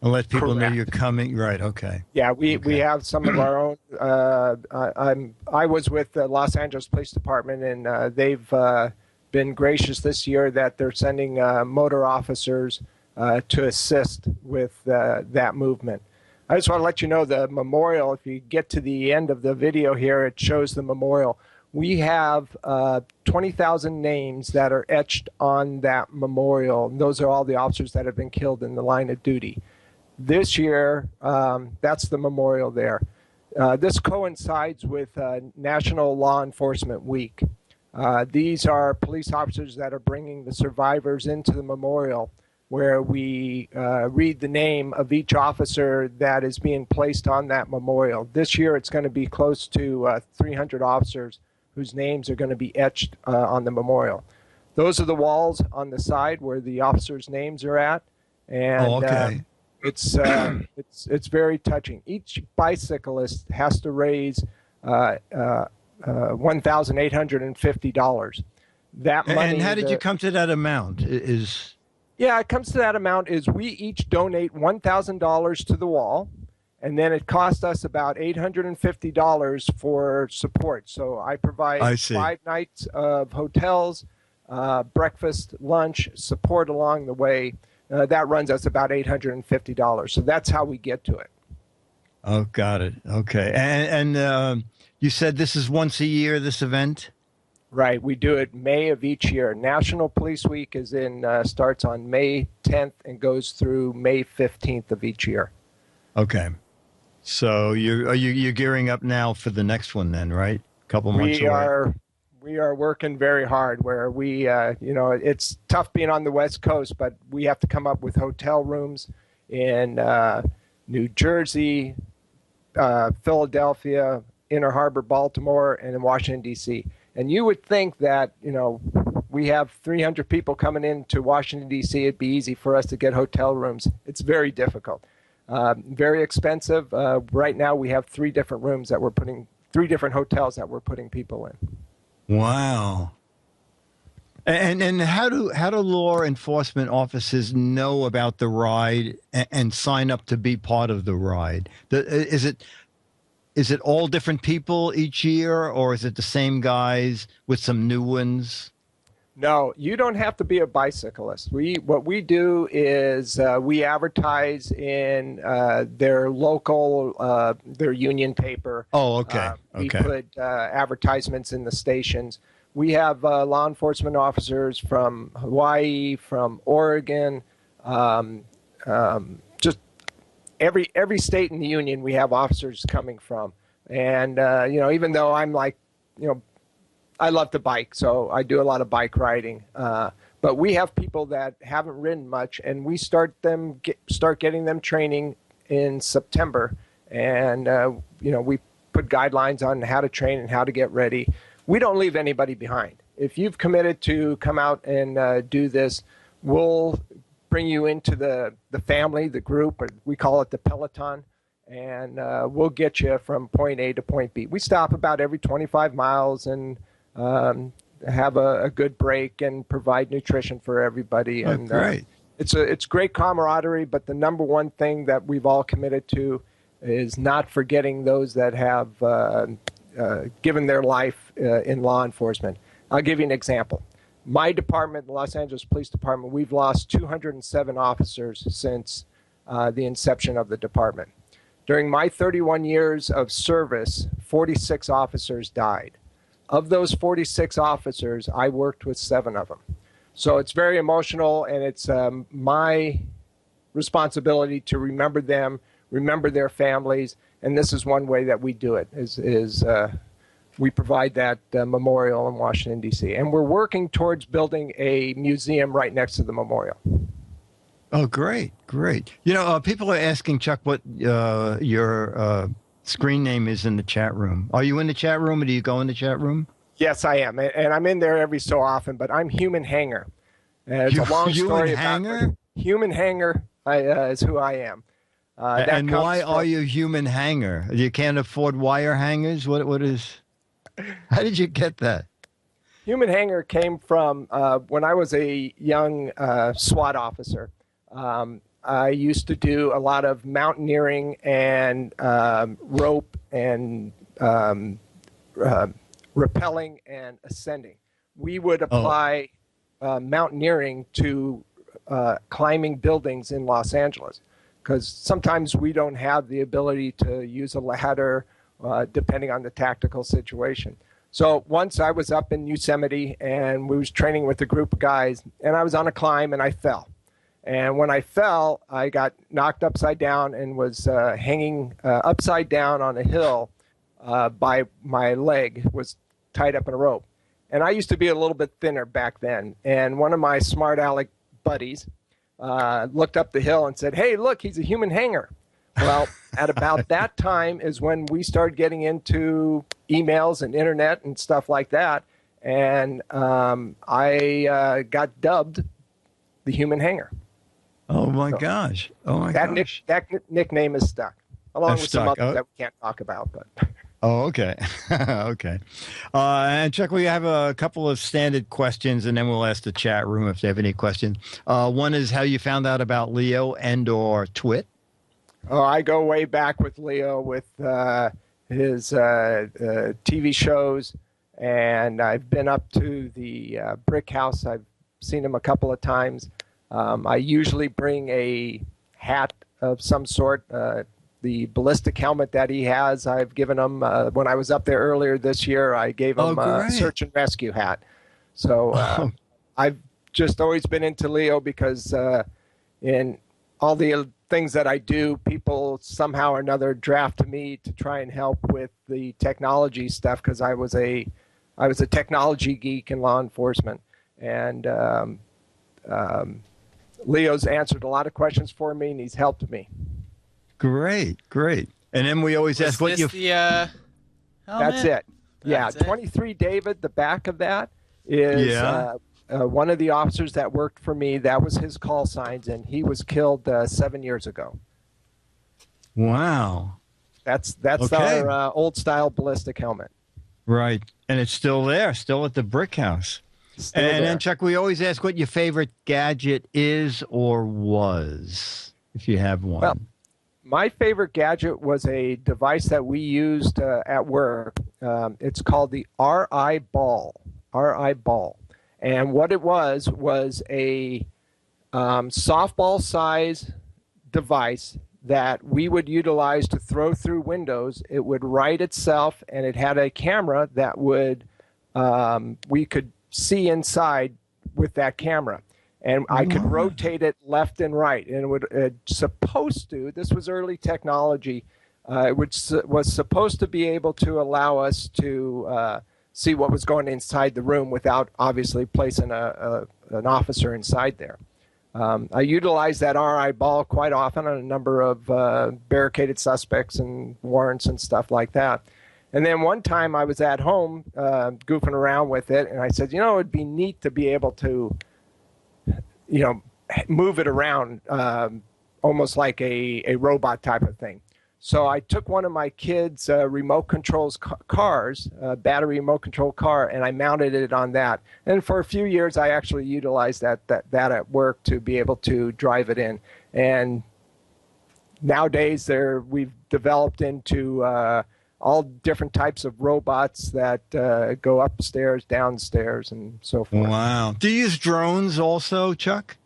and let people know you're coming. Right. Okay. Yeah, we have some of our own. I was with the Los Angeles Police Department, and they've been gracious this year that they're sending motor officers to assist with that movement. I just want to let you know the memorial, if you get to the end of the video here, it shows the memorial. We have 20,000 names that are etched on that memorial. And those are all the officers that have been killed in the line of duty. This year, that's the memorial there. This coincides with National Law Enforcement Week. These are police officers that are bringing the survivors into the memorial, where we read the name of each officer that is being placed on that memorial. This year, it's going to be close to 300 officers whose names are going to be etched on the memorial. Those are the walls on the side where the officers' names are at, and it's very touching. Each bicyclist has to raise $1,850. That money. And how did you come to that amount? Yeah, it comes to that amount is we each donate $1,000 to the wall, and then it cost us about $850 for support. So I provide 5 nights of hotels, breakfast, lunch, support along the way. That runs us about $850. So that's how we get to it. Oh, got it. Okay. And you said this is once a year, this event? Right. We do it May of each year. National Police Week starts on May 10th and goes through May 15th of each year. Okay. So you're gearing up now for the next one then, right? A couple months away. We are working very hard where it's tough being on the West Coast, but we have to come up with hotel rooms in New Jersey, Philadelphia, Inner Harbor, Baltimore, and in Washington, D.C. And you would think that, we have 300 people coming into Washington, D.C. It'd be easy for us to get hotel rooms. It's very difficult. Very expensive. Right now we have 3 different hotels that we're putting people in. Wow. And how do law enforcement officers know about the ride and sign up to be part of the ride? Is it all different people each year, or is it the same guys with some new ones? No, you don't have to be a bicyclist. What we do is we advertise in their local, their union paper. Oh, okay. We put advertisements in the stations. We have law enforcement officers from Hawaii, from Oregon, just every state in the union. We have officers coming from, and even though I'm like, I love to bike, so I do a lot of bike riding. But we have people that haven't ridden much, and we start getting them training in September. And we put guidelines on how to train and how to get ready. We don't leave anybody behind. If you've committed to come out and do this, we'll bring you into the family, the group, or we call it the peloton. And we'll get you from point A to point B. We stop about every 25 miles and have a good break and provide nutrition for everybody. And great. It's great camaraderie, but the number one thing that we've all committed to is not forgetting those that have given their life in law enforcement. I'll give you an example. my department, the Los Angeles Police Department, we've lost 207 officers since the inception of the department. During my 31 years of service, 46 officers died. Of those 46 officers, I worked with 7 of them. So it's very emotional, and it's my responsibility to remember them, remember their families, and this is one way that we do it, is we provide that memorial in Washington, D.C. And we're working towards building a museum right next to the memorial. Oh, great, great. People are asking, Chuck, what your screen name is in the chat room. Are you in the chat room, or do you go in the chat room? Yes, I am. And I'm in there every so often, but I'm Human Hanger. It's a long story Human Hanger? Human Hanger is who I am. And why are you Human Hanger? You can't afford wire hangers? What is... How did you get that? Human Hanger came from when I was a young SWAT officer. I used to do a lot of mountaineering and rope and rappelling and ascending. We would apply mountaineering to climbing buildings in Los Angeles, because sometimes we don't have the ability to use a ladder depending on the tactical situation. So once I was up in Yosemite and we was training with a group of guys, and I was on a climb and I fell. And when I fell, I got knocked upside down and was hanging upside down on a hill by my leg, was tied up in a rope. And I used to be a little bit thinner back then. And one of my smart aleck buddies looked up the hill and said, "Hey, look, he's a human hanger." Well, at about that time is when we started getting into emails and internet and stuff like that. And I got dubbed the Human Hanger. Oh, my gosh. Oh, my gosh. That nickname is stuck, along with some others that we can't talk about. But. Oh, okay. Okay. And Chuck, we have a couple of standard questions, and then we'll ask the chat room if they have any questions. One is how you found out about Leo and or Twit. Oh, I go way back with Leo with his TV shows, and I've been up to the Brick House. I've seen him a couple of times. I usually bring a hat of some sort. The ballistic helmet that he has, I've given him, when I was up there earlier this year, I gave him a search and rescue hat. So I've just always been into Leo because in all the things that I do, people somehow or another draft me to try and help with the technology stuff, because I was a technology geek in law enforcement. And Leo's answered a lot of questions for me, and he's helped me. Great, great. And then we always ask what you... helmet? That's it. Yeah, That's it. 23 David, the back of that is one of the officers that worked for me. That was his call signs, and he was killed 7 years ago. Wow. That's okay. Our old-style ballistic helmet. Right. And it's still there, still at the Brick House. And then, Chuck, we always ask what your favorite gadget is or was, if you have one. Well, my favorite gadget was a device that we used at work. It's called the RI Ball. RI Ball. And what it was a softball size device that we would utilize to throw through windows. It would right itself, and it had a camera that would we could see inside with that camera. And I could rotate it left and right, and it would supposed to. This was early technology. It was supposed to be able to allow us to see what was going inside the room without obviously placing an officer inside there. I utilized that RI Ball quite often on a number of barricaded suspects and warrants and stuff like that. And then one time I was at home goofing around with it, and I said, it would be neat to be able to move it around almost like a robot type of thing. So I took one of my kids' remote controls cars, battery remote control car, and I mounted it on that. And for a few years, I actually utilized that at work to be able to drive it in. And nowadays, we've developed into all different types of robots that go upstairs, downstairs, and so forth. Wow. Do you use drones also, Chuck?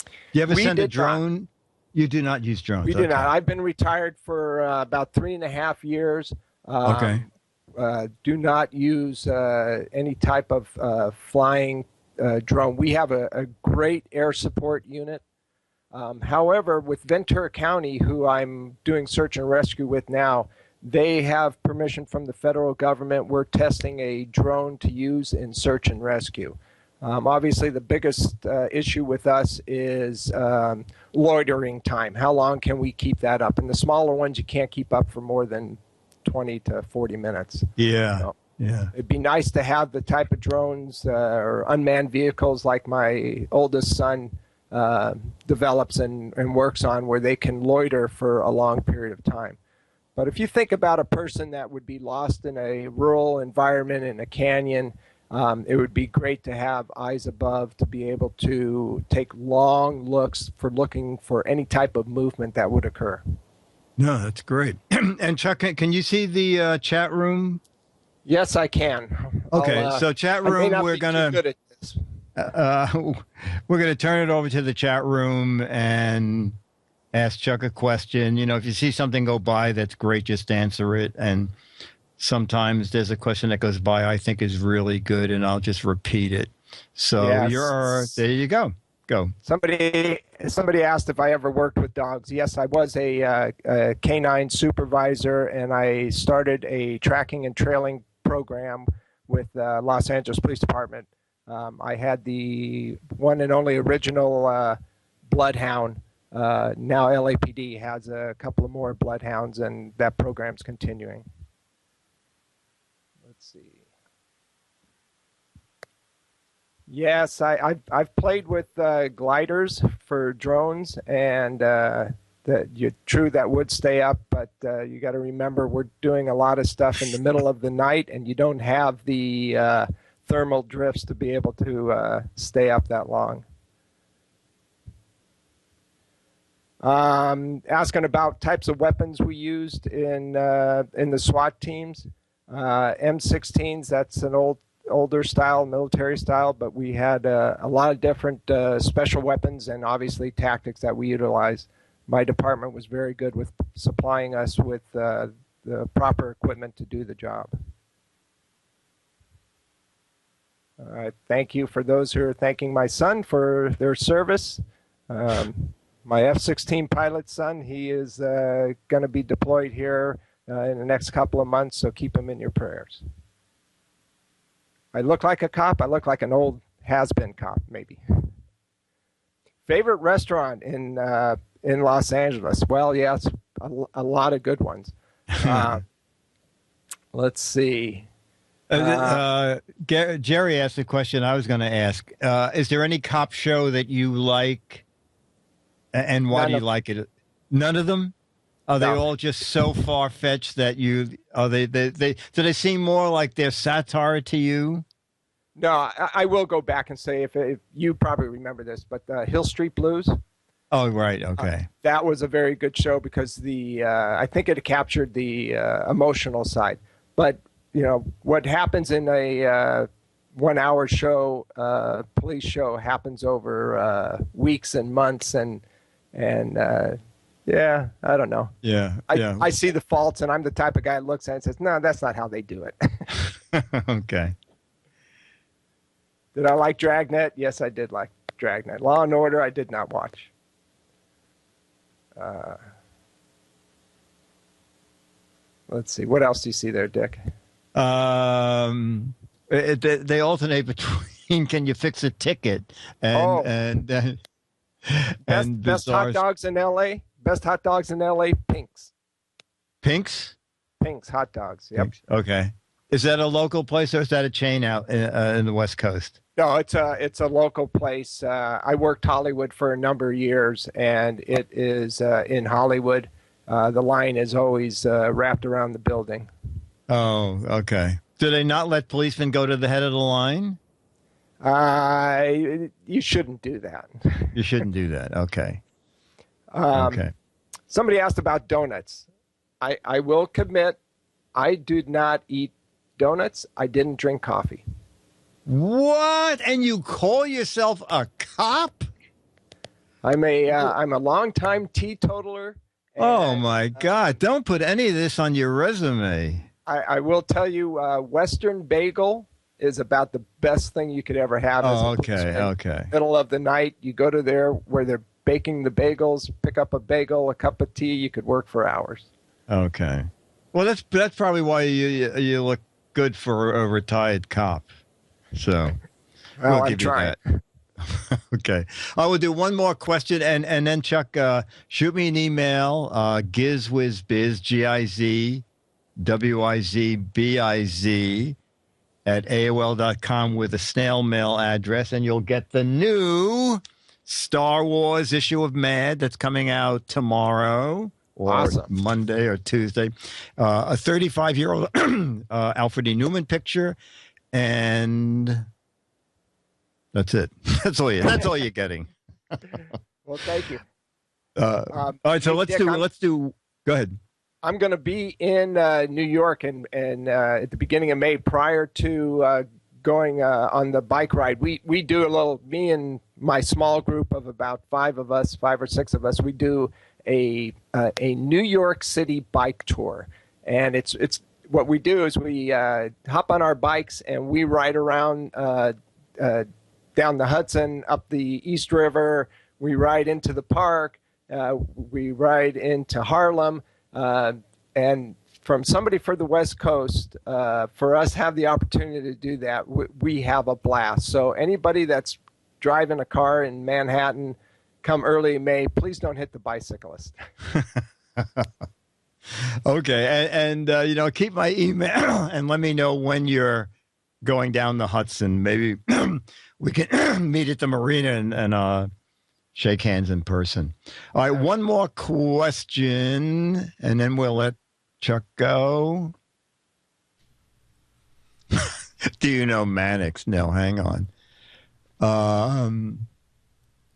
Do you ever send a drone? Not. You do not use drones. We do not. I've been retired for about 3.5 years. Okay. Do not use any type of flying drone. We have a great air support unit. However, with Ventura County, who I'm doing search and rescue with now, they have permission from the federal government. We're testing a drone to use in search and rescue. Obviously, the biggest issue with us is loitering time. How long can we keep that up? And the smaller ones, you can't keep up for more than 20 to 40 minutes. Yeah. So yeah. It'd be nice to have the type of drones or unmanned vehicles like my oldest son develops and works on, where they can loiter for a long period of time. But if you think about a person that would be lost in a rural environment in a canyon, it would be great to have eyes above to be able to take long looks looking for any type of movement that would occur. No, that's great. And Chuck, can you see the chat room? Yes, I can. Okay, so chat room, we're gonna turn it over to the chat room and ask Chuck a question. You know, if you see something go by that's great, just answer it. And sometimes there's a question that goes by I think is really good, and I'll just repeat it. So yes. There you go. Go. Somebody asked if I ever worked with dogs. Yes, I was a canine supervisor, and I started a tracking and trailing program with Los Angeles Police Department. I had the one and only original bloodhound. Now LAPD has a couple of more bloodhounds, and that program's continuing. Let's see. Yes, I've played with gliders for drones, and true that would stay up, but you got to remember we're doing a lot of stuff in the middle of the night, and you don't have the thermal drifts to be able to stay up that long. Asking about types of weapons we used in the SWAT teams. M16s, that's an older style, military style, but we had a lot of different special weapons and obviously tactics that we utilized. My department was very good with supplying us with the proper equipment to do the job. All right, thank you for those who are thanking my son for their service. My F-16 pilot son, he is going to be deployed here in the next couple of months, so keep him in your prayers. I look like a cop. I look like an old has-been cop, maybe. Favorite restaurant in Los Angeles? Well, yes, a lot of good ones. Let's see. Jerry asked a question I was going to ask. Is there any cop show that you like, and why do you like it? None of them? Are they all just so far-fetched that do they seem more like they're satire to you? No, I will go back and say, if you probably remember this, but Hill Street Blues. Oh, right. Okay. That was a very good show because I think it captured the emotional side. But, you know, what happens in a 1-hour show, police show, happens over weeks and months and yeah, I don't know. Yeah, I see the faults, and I'm the type of guy that looks at it and says, no, that's not how they do it. Okay. Did I like Dragnet? Yes, I did like Dragnet. Law and Order, I did not watch. Let's see. What else do you see there, Dick? They alternate between can you fix a ticket and best hot dogs in L.A.? Best hot dogs in L.A., Pink's. Pink's? Pink's hot dogs, yep. Pink's. Okay. Is that a local place or is that a chain out in the West Coast? No, it's a local place. I worked Hollywood for a number of years, and it is in Hollywood. The line is always wrapped around the building. Oh, okay. Do they not let policemen go to the head of the line? You shouldn't do that. You shouldn't do that. Okay. Okay. Somebody asked about donuts. I will commit I did not eat donuts. I didn't drink coffee. What? And you call yourself a cop? I'm a longtime teetotaler. Oh my God! Don't put any of this on your resume. I will tell you, Western Bagel is about the best thing you could ever have. Oh, okay. Middle of the night, you go to there where they're baking the bagels, pick up a bagel, a cup of tea. You could work for hours. Okay. Well, that's probably why you look good for a retired cop. So well, we'll I'm trying. Okay. I will do one more question, and then Chuck, shoot me an email, GizWizBiz, GizWizBiz at AOL.com with a snail mail address, and you'll get the new Star Wars issue of Mad that's coming out tomorrow or Monday or Tuesday. A 35-year-old Alfred E. Newman picture, and that's it. That's all you're getting. Well, thank you. All right, so let's do. Go ahead. I'm going to be in New York and at the beginning of May, prior to going on the bike ride. We do a little. Me and my small group of about 5 or 6 of us. We do a New York City bike tour, and it's what we do is we hop on our bikes and we ride around. Down the Hudson, up the East River. We ride into the park. We ride into Harlem. And from somebody for the West Coast, for us have the opportunity to do that, we have a blast. So anybody that's driving a car in Manhattan, come early May, please don't hit the bicyclist. Okay. And keep my email and let me know when you're going down the Hudson. Maybe we can meet at the marina and shake hands in person. All right, one more question, and then we'll let Chuck go. Do you know Mannix? No, hang on.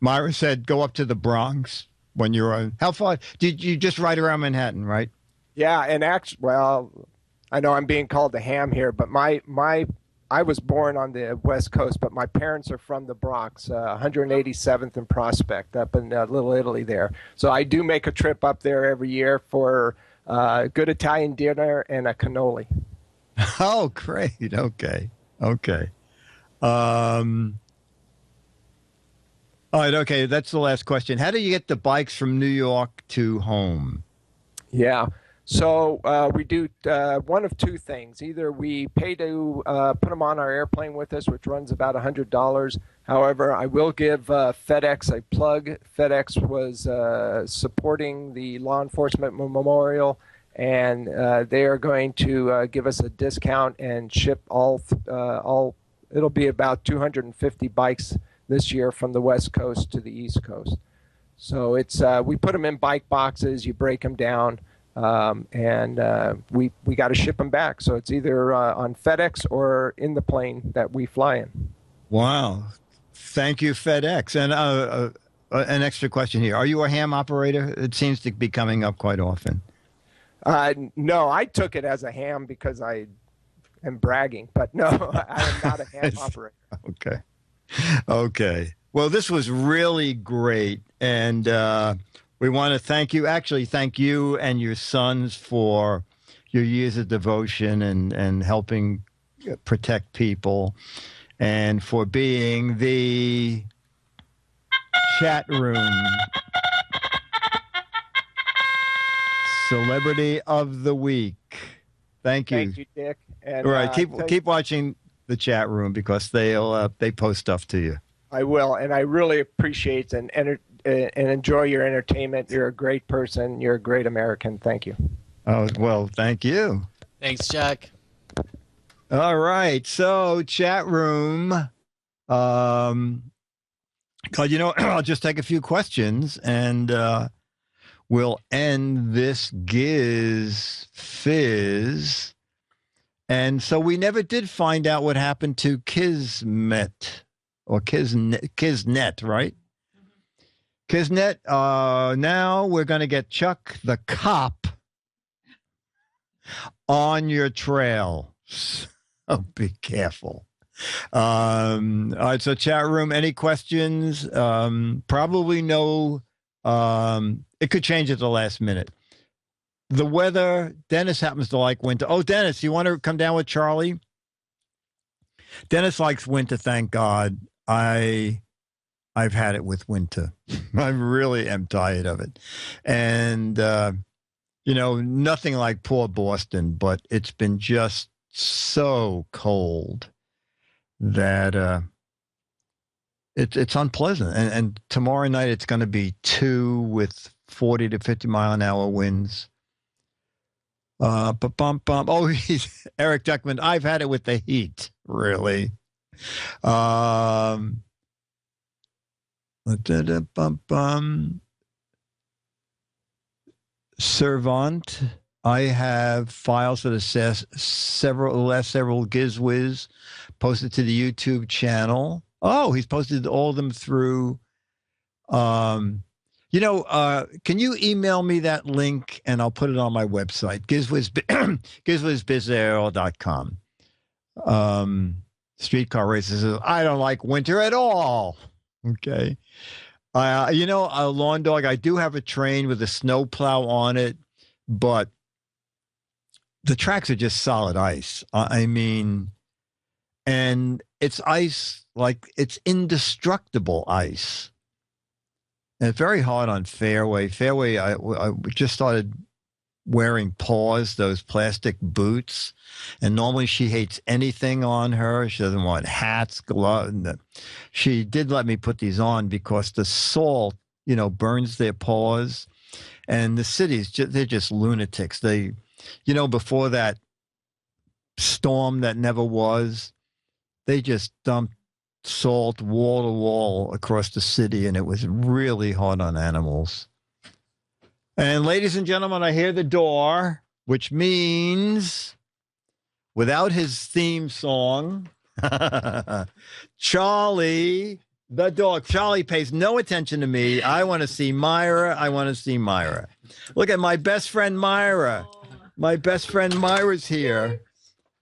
Myra said go up to the Bronx when you're on. How far? Did you just ride around Manhattan, right? Yeah, and actually, well, I know I'm being called a ham here, but I was born on the West Coast, but my parents are from the Bronx, 187th and Prospect, up in Little Italy there. So I do make a trip up there every year for good Italian dinner and a cannoli. Oh, great. Okay. All right, okay, that's the last question. How do you get the bikes from New York to home? Yeah. So we do one of 2 things. Either we pay to put them on our airplane with us, which runs about $100. However, I will give FedEx a plug. FedEx was supporting the Law Enforcement Memorial, and they are going to give us a discount and ship all. It'll be about 250 bikes this year from the West Coast to the East Coast. So it's we put them in bike boxes. You break them down. And we got to ship them back. So it's either on FedEx or in the plane that we fly in. Wow. Thank you, FedEx. And an extra question here. Are you a ham operator? It seems to be coming up quite often. No, I took it as a ham because I am bragging. But no, I am not a ham operator. Okay. Well, this was really great. And we want to thank you and your sons for your years of devotion and helping protect people, and for being the chat room celebrity of the week. Thank you. Thank you, Dick. And, all right, keep watching the chat room because they post stuff to you. I will, and I really appreciate and enjoy your entertainment. You're a great person. You're a great American. Thank you. Oh, well, thank you. Thanks, Chuck. All right. So, chat room. I'll just take a few questions and we'll end this Giz Fiz. And so we never did find out what happened to Kismet or Kisnet, right? Kisnet, now we're going to get Chuck the cop on your trail. So be careful. All right, so chat room, any questions? Probably no. It could change at the last minute. The weather, Dennis happens to like winter. Oh, Dennis, you want to come down with Charlie? Dennis likes winter, thank God. I've had it with winter. I really am tired of it. And, nothing like poor Boston, but it's been just so cold that it's unpleasant. And tomorrow night it's going to be 2 with 40 to 50 mile an hour winds. Oh, he's Eric Duckman. I've had it with the heat, really. Servant. I have files for the last several GizWiz posted to the YouTube channel. Oh, he's posted all of them through. Can you email me that link and I'll put it on my website, GizWizBizAir.com. Streetcar Racer says, I don't like winter at all. Okay. A lawn dog, I do have a train with a snowplow on it, but the tracks are just solid ice. And it's ice, like it's indestructible ice. And it's very hard on Fairway. Fairway, I just started wearing paws, those plastic boots. And normally she hates anything on her. She doesn't want hats, gloves. She did let me put these on because the salt, burns their paws. And the cities, they're just lunatics. They, before that storm that never was, they just dumped salt wall to wall across the city, and it was really hard on animals. And ladies and gentlemen, I hear the door, which means without his theme song, Charlie the dog. Charlie pays no attention to me. I want to see Myra. Look at my best friend Myra. My best friend Myra's here.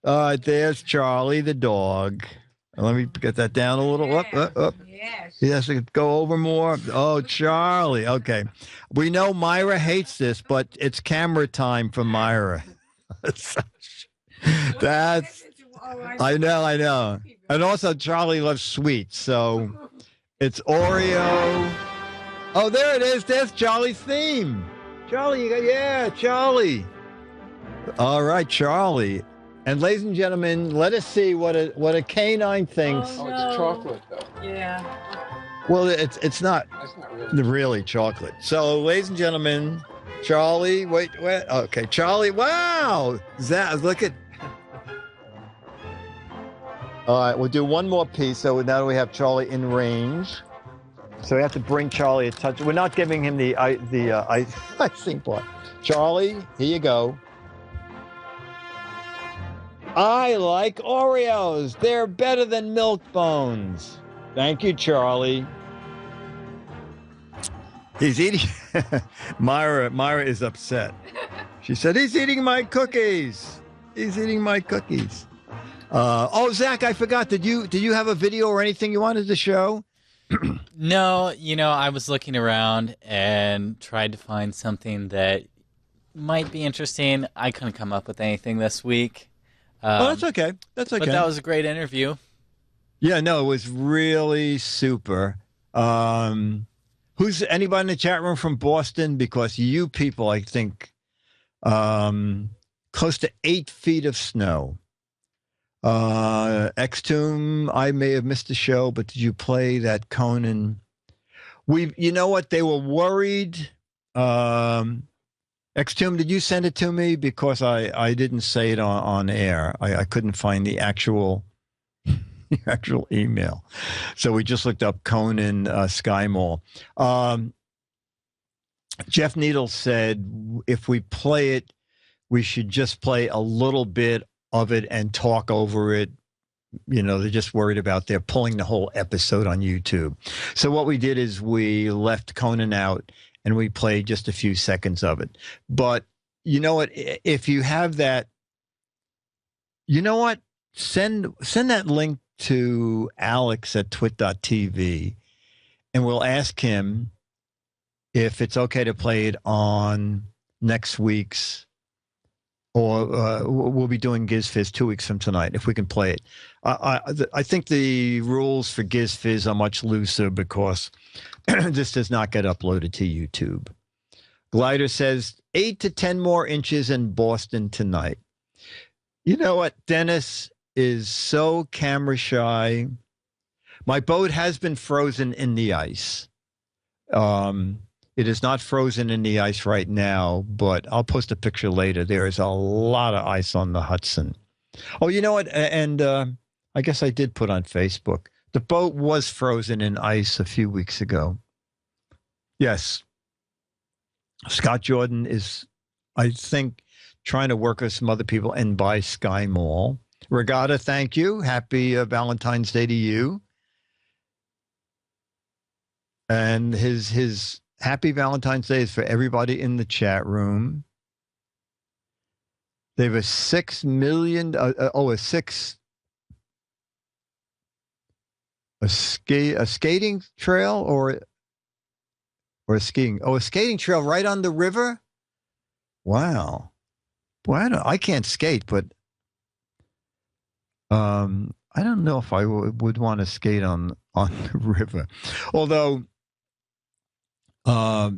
There's Charlie the dog. Let me get that down a little. Up. Yes. He has to go over more. Oh, Charlie. Okay. We know Myra hates this, but it's camera time for Myra. That's, I know. And also Charlie loves sweets. So it's Oreo. Oh, there it is. There's Charlie's theme. Charlie, Charlie. All right, Charlie. And ladies and gentlemen, let us see what a canine thinks. Oh, it's chocolate, though. Yeah. Well, it's not That's not really chocolate. So, ladies and gentlemen, Charlie, wait. Okay, Charlie, wow. Look at. All right, we'll do one more piece. So now we have Charlie in range. So we have to bring Charlie a touch. We're not giving him the icing part. Charlie, here you go. I like Oreos. They're better than Milk Bones. Thank you, Charlie. He's eating. Myra is upset. She said, he's eating my cookies. Zach, I forgot. Did you have a video or anything you wanted to show? No, I was looking around and tried to find something that might be interesting. I couldn't come up with anything this week. That's okay. But that was a great interview. Yeah, no, it was really super. Who's anybody in the chat room from Boston? Because you people, I think, close to 8 feet of snow. Extomb, I may have missed the show, but did you play that Conan? You know what? They were worried. Extomb, did you send it to me? Because I didn't say it on air. I couldn't find the actual email. So we just looked up Conan Sky Mall. Jeff Needle said if we play it, we should just play a little bit of it and talk over it. They're just worried about they're pulling the whole episode on YouTube. So what we did is we left Conan out and we played just a few seconds of it. But you know what? If you have that, you know what? Send that link to Alex at twit.tv, and we'll ask him if it's okay to play it on next week's, or we'll be doing GizFiz 2 weeks from tonight, if we can play it. I think the rules for GizFiz are much looser because this does not get uploaded to YouTube. Glider says 8 to 10 more inches in Boston tonight. You know what? Dennis is so camera shy. My boat has been frozen in the ice. It is not frozen in the ice right now, but I'll post a picture later. There is a lot of ice on the Hudson. Oh, you know what? And I guess I did put on Facebook. The boat was frozen in ice a few weeks ago. Yes. Scott Jordan is, I think, trying to work with some other people and buy Sky Mall. Regatta, thank you. Happy Valentine's Day to you. And his happy Valentine's Day is for everybody in the chat room. They have a 6 million, a skating trail or a skiing. Oh, a skating trail right on the river. Wow. Well, I can't skate, but I don't know if I would want to skate on the river. Although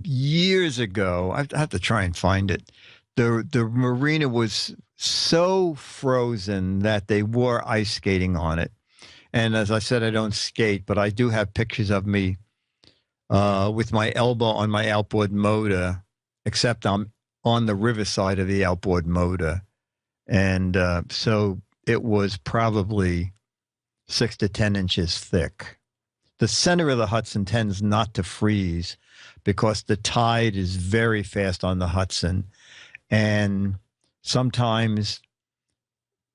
years ago, I have to try and find it. The marina was so frozen that they were ice skating on it. And as I said, I don't skate, but I do have pictures of me with my elbow on my outboard motor, except I'm on the riverside of the outboard motor. And so it was probably 6 to 10 inches thick. The center of the Hudson tends not to freeze because the tide is very fast on the Hudson. And sometimes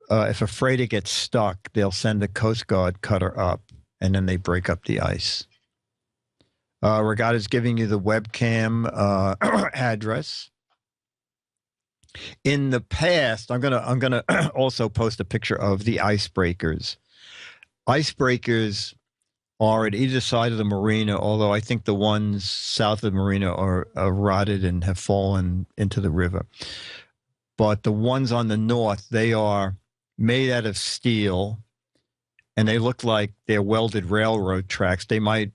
if a freighter gets stuck, they'll send a Coast Guard cutter up, and then they break up the ice. Regatta's giving you the webcam address. In the past, I'm gonna also post a picture of the icebreakers. Icebreakers are at either side of the marina, although I think the ones south of the marina are rotted and have fallen into the river. But the ones on the north, they are made out of steel, and they look like they're welded railroad tracks. They might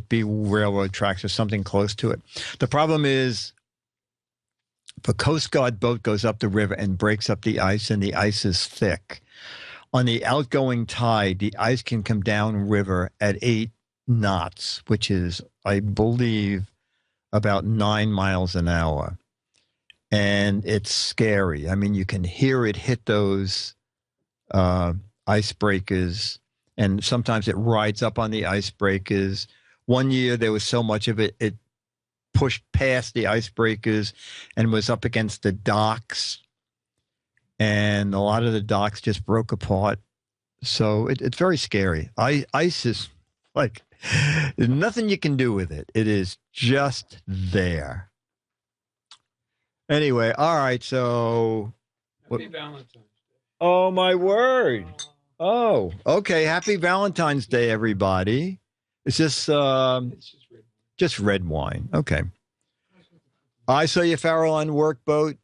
be railroad tracks or something close to it. The problem is, if a Coast Guard boat goes up the river and breaks up the ice, and the ice is thick, on the outgoing tide, the ice can come down river at 8 knots, which is, I believe, about 9 miles an hour. And it's scary. I mean, you can hear it hit those icebreakers, and sometimes it rides up on the icebreakers. One year, there was so much of it, it pushed past the icebreakers and was up against the docks. And a lot of the docks just broke apart. So it's very scary. Ice is like, there's nothing you can do with it. It is just there. Anyway, all right, so. Happy Valentine's Day. Oh, my word. Oh, okay. Happy Valentine's Day, everybody. It's just red wine. Okay. I saw you, Farallon workboat.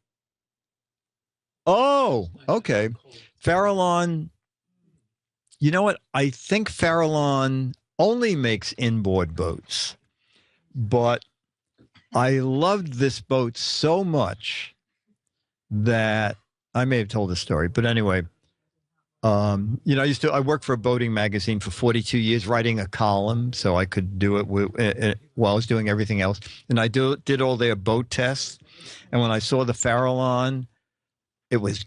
Oh, okay. Farallon, you know what? I think Farallon only makes inboard boats, but I loved this boat so much that I may have told the story, but anyway, I worked for a boating magazine for 42 years, writing a column, so I could do it while I was doing everything else. And I did all their boat tests. And when I saw the Farallon, it was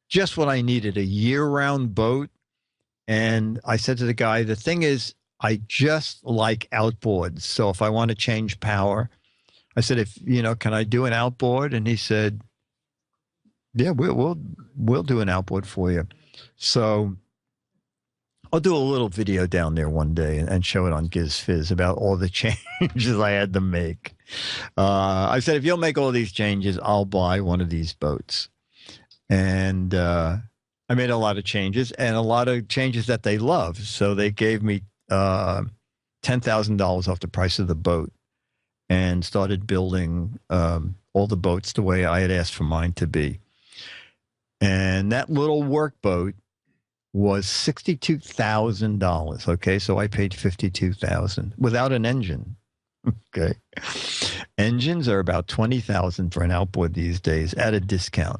just what I needed, a year-round boat. And I said to the guy, the thing is, I just like outboards. So if I want to change power, I said, can I do an outboard? And he said, yeah, we'll do an outboard for you. So I'll do a little video down there one day and show it on Giz Fiz about all the changes I had to make. I said, if you'll make all these changes, I'll buy one of these boats. And I made a lot of changes and a lot of changes that they love. So they gave me $10,000 off the price of the boat and started building all the boats the way I had asked for mine to be. And that little workboat was $62,000. Okay, so I paid $52,000 without an engine. Okay, engines are about $20,000 for an outboard these days at a discount.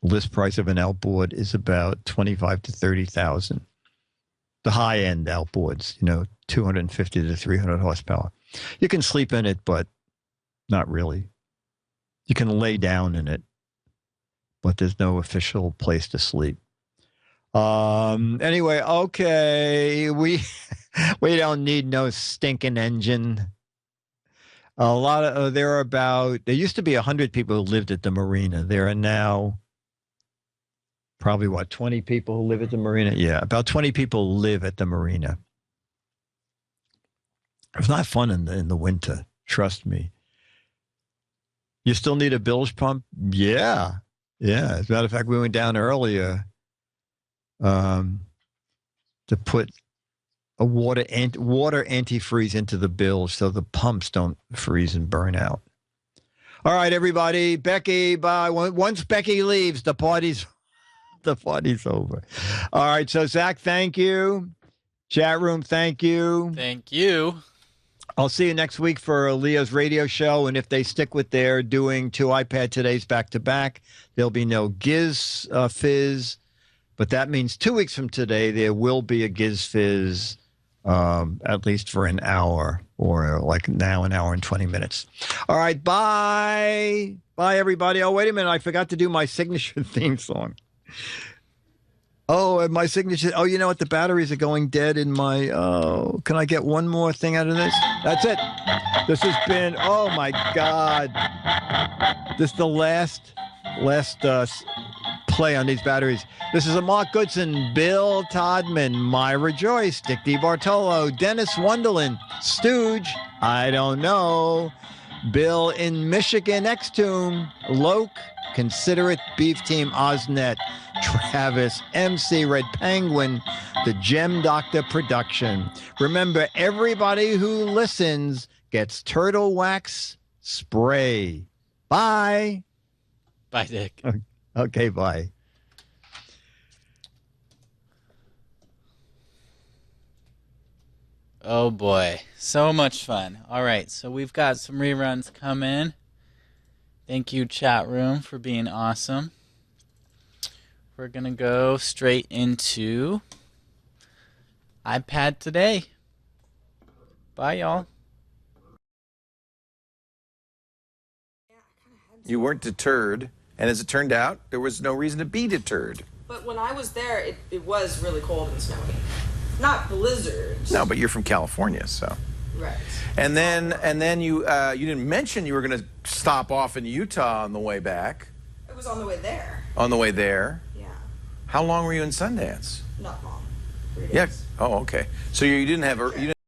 List price of an outboard is about $25,000 to $30,000. The high end outboards, 250 to 300 horsepower. You can sleep in it, but not really. You can lay down in it, but there's no official place to sleep. Anyway, okay, we don't need no stinking engine. There used to be 100 people who lived at the marina. There are now probably 20 people who live at the marina? Yeah, about 20 people live at the marina. It's not fun in the winter, trust me. You still need a bilge pump? Yeah. As a matter of fact, we went down earlier to put a water antifreeze into the bilge so the pumps don't freeze and burn out. All right, everybody. Becky, bye. Once Becky leaves, the party's over. All right, so Zach, thank you. Chat room, thank you. Thank you. I'll see you next week for Leo's radio show, and if they stick with their doing 2 iPad Todays back-to-back, there'll be no Giz Fiz, but that means 2 weeks from today, there will be a Giz Fiz, at least for an hour, or like now an hour and 20 minutes. All right, bye. Bye, everybody. Oh, wait a minute. I forgot to do my signature theme song. Oh, and my signature. Oh, you know what? The batteries are going dead in my. Oh, can I get one more thing out of this? That's it. This has been. Oh my God. This is the last play on these batteries. This is a Mark Goodson, Bill Todman, Myra Joyce, Dick DeBartolo, Dennis Wonderland, Stooge. I don't know. Bill in Michigan, Extomb, Loke, Considerate Beef Team Osnet, Travis, MC Red Penguin, the Gem Doctor production. Remember, everybody who listens gets turtle wax spray. Bye. Bye, Dick. Okay, bye. Oh boy, so much fun. All right, so we've got some reruns coming. Thank you, chat room, for being awesome. We're going to go straight into iPad Today. Bye, y'all. You weren't deterred, and as it turned out, there was no reason to be deterred. But when I was there, it was really cold and snowy. Not blizzards. No, but you're from California, so. Right. And then you didn't mention you were going to stop off in Utah on the way back. It was on the way there. On the way there? Yeah. How long were you in Sundance? Not long. 3 days. Yeah. Oh, okay. So you didn't have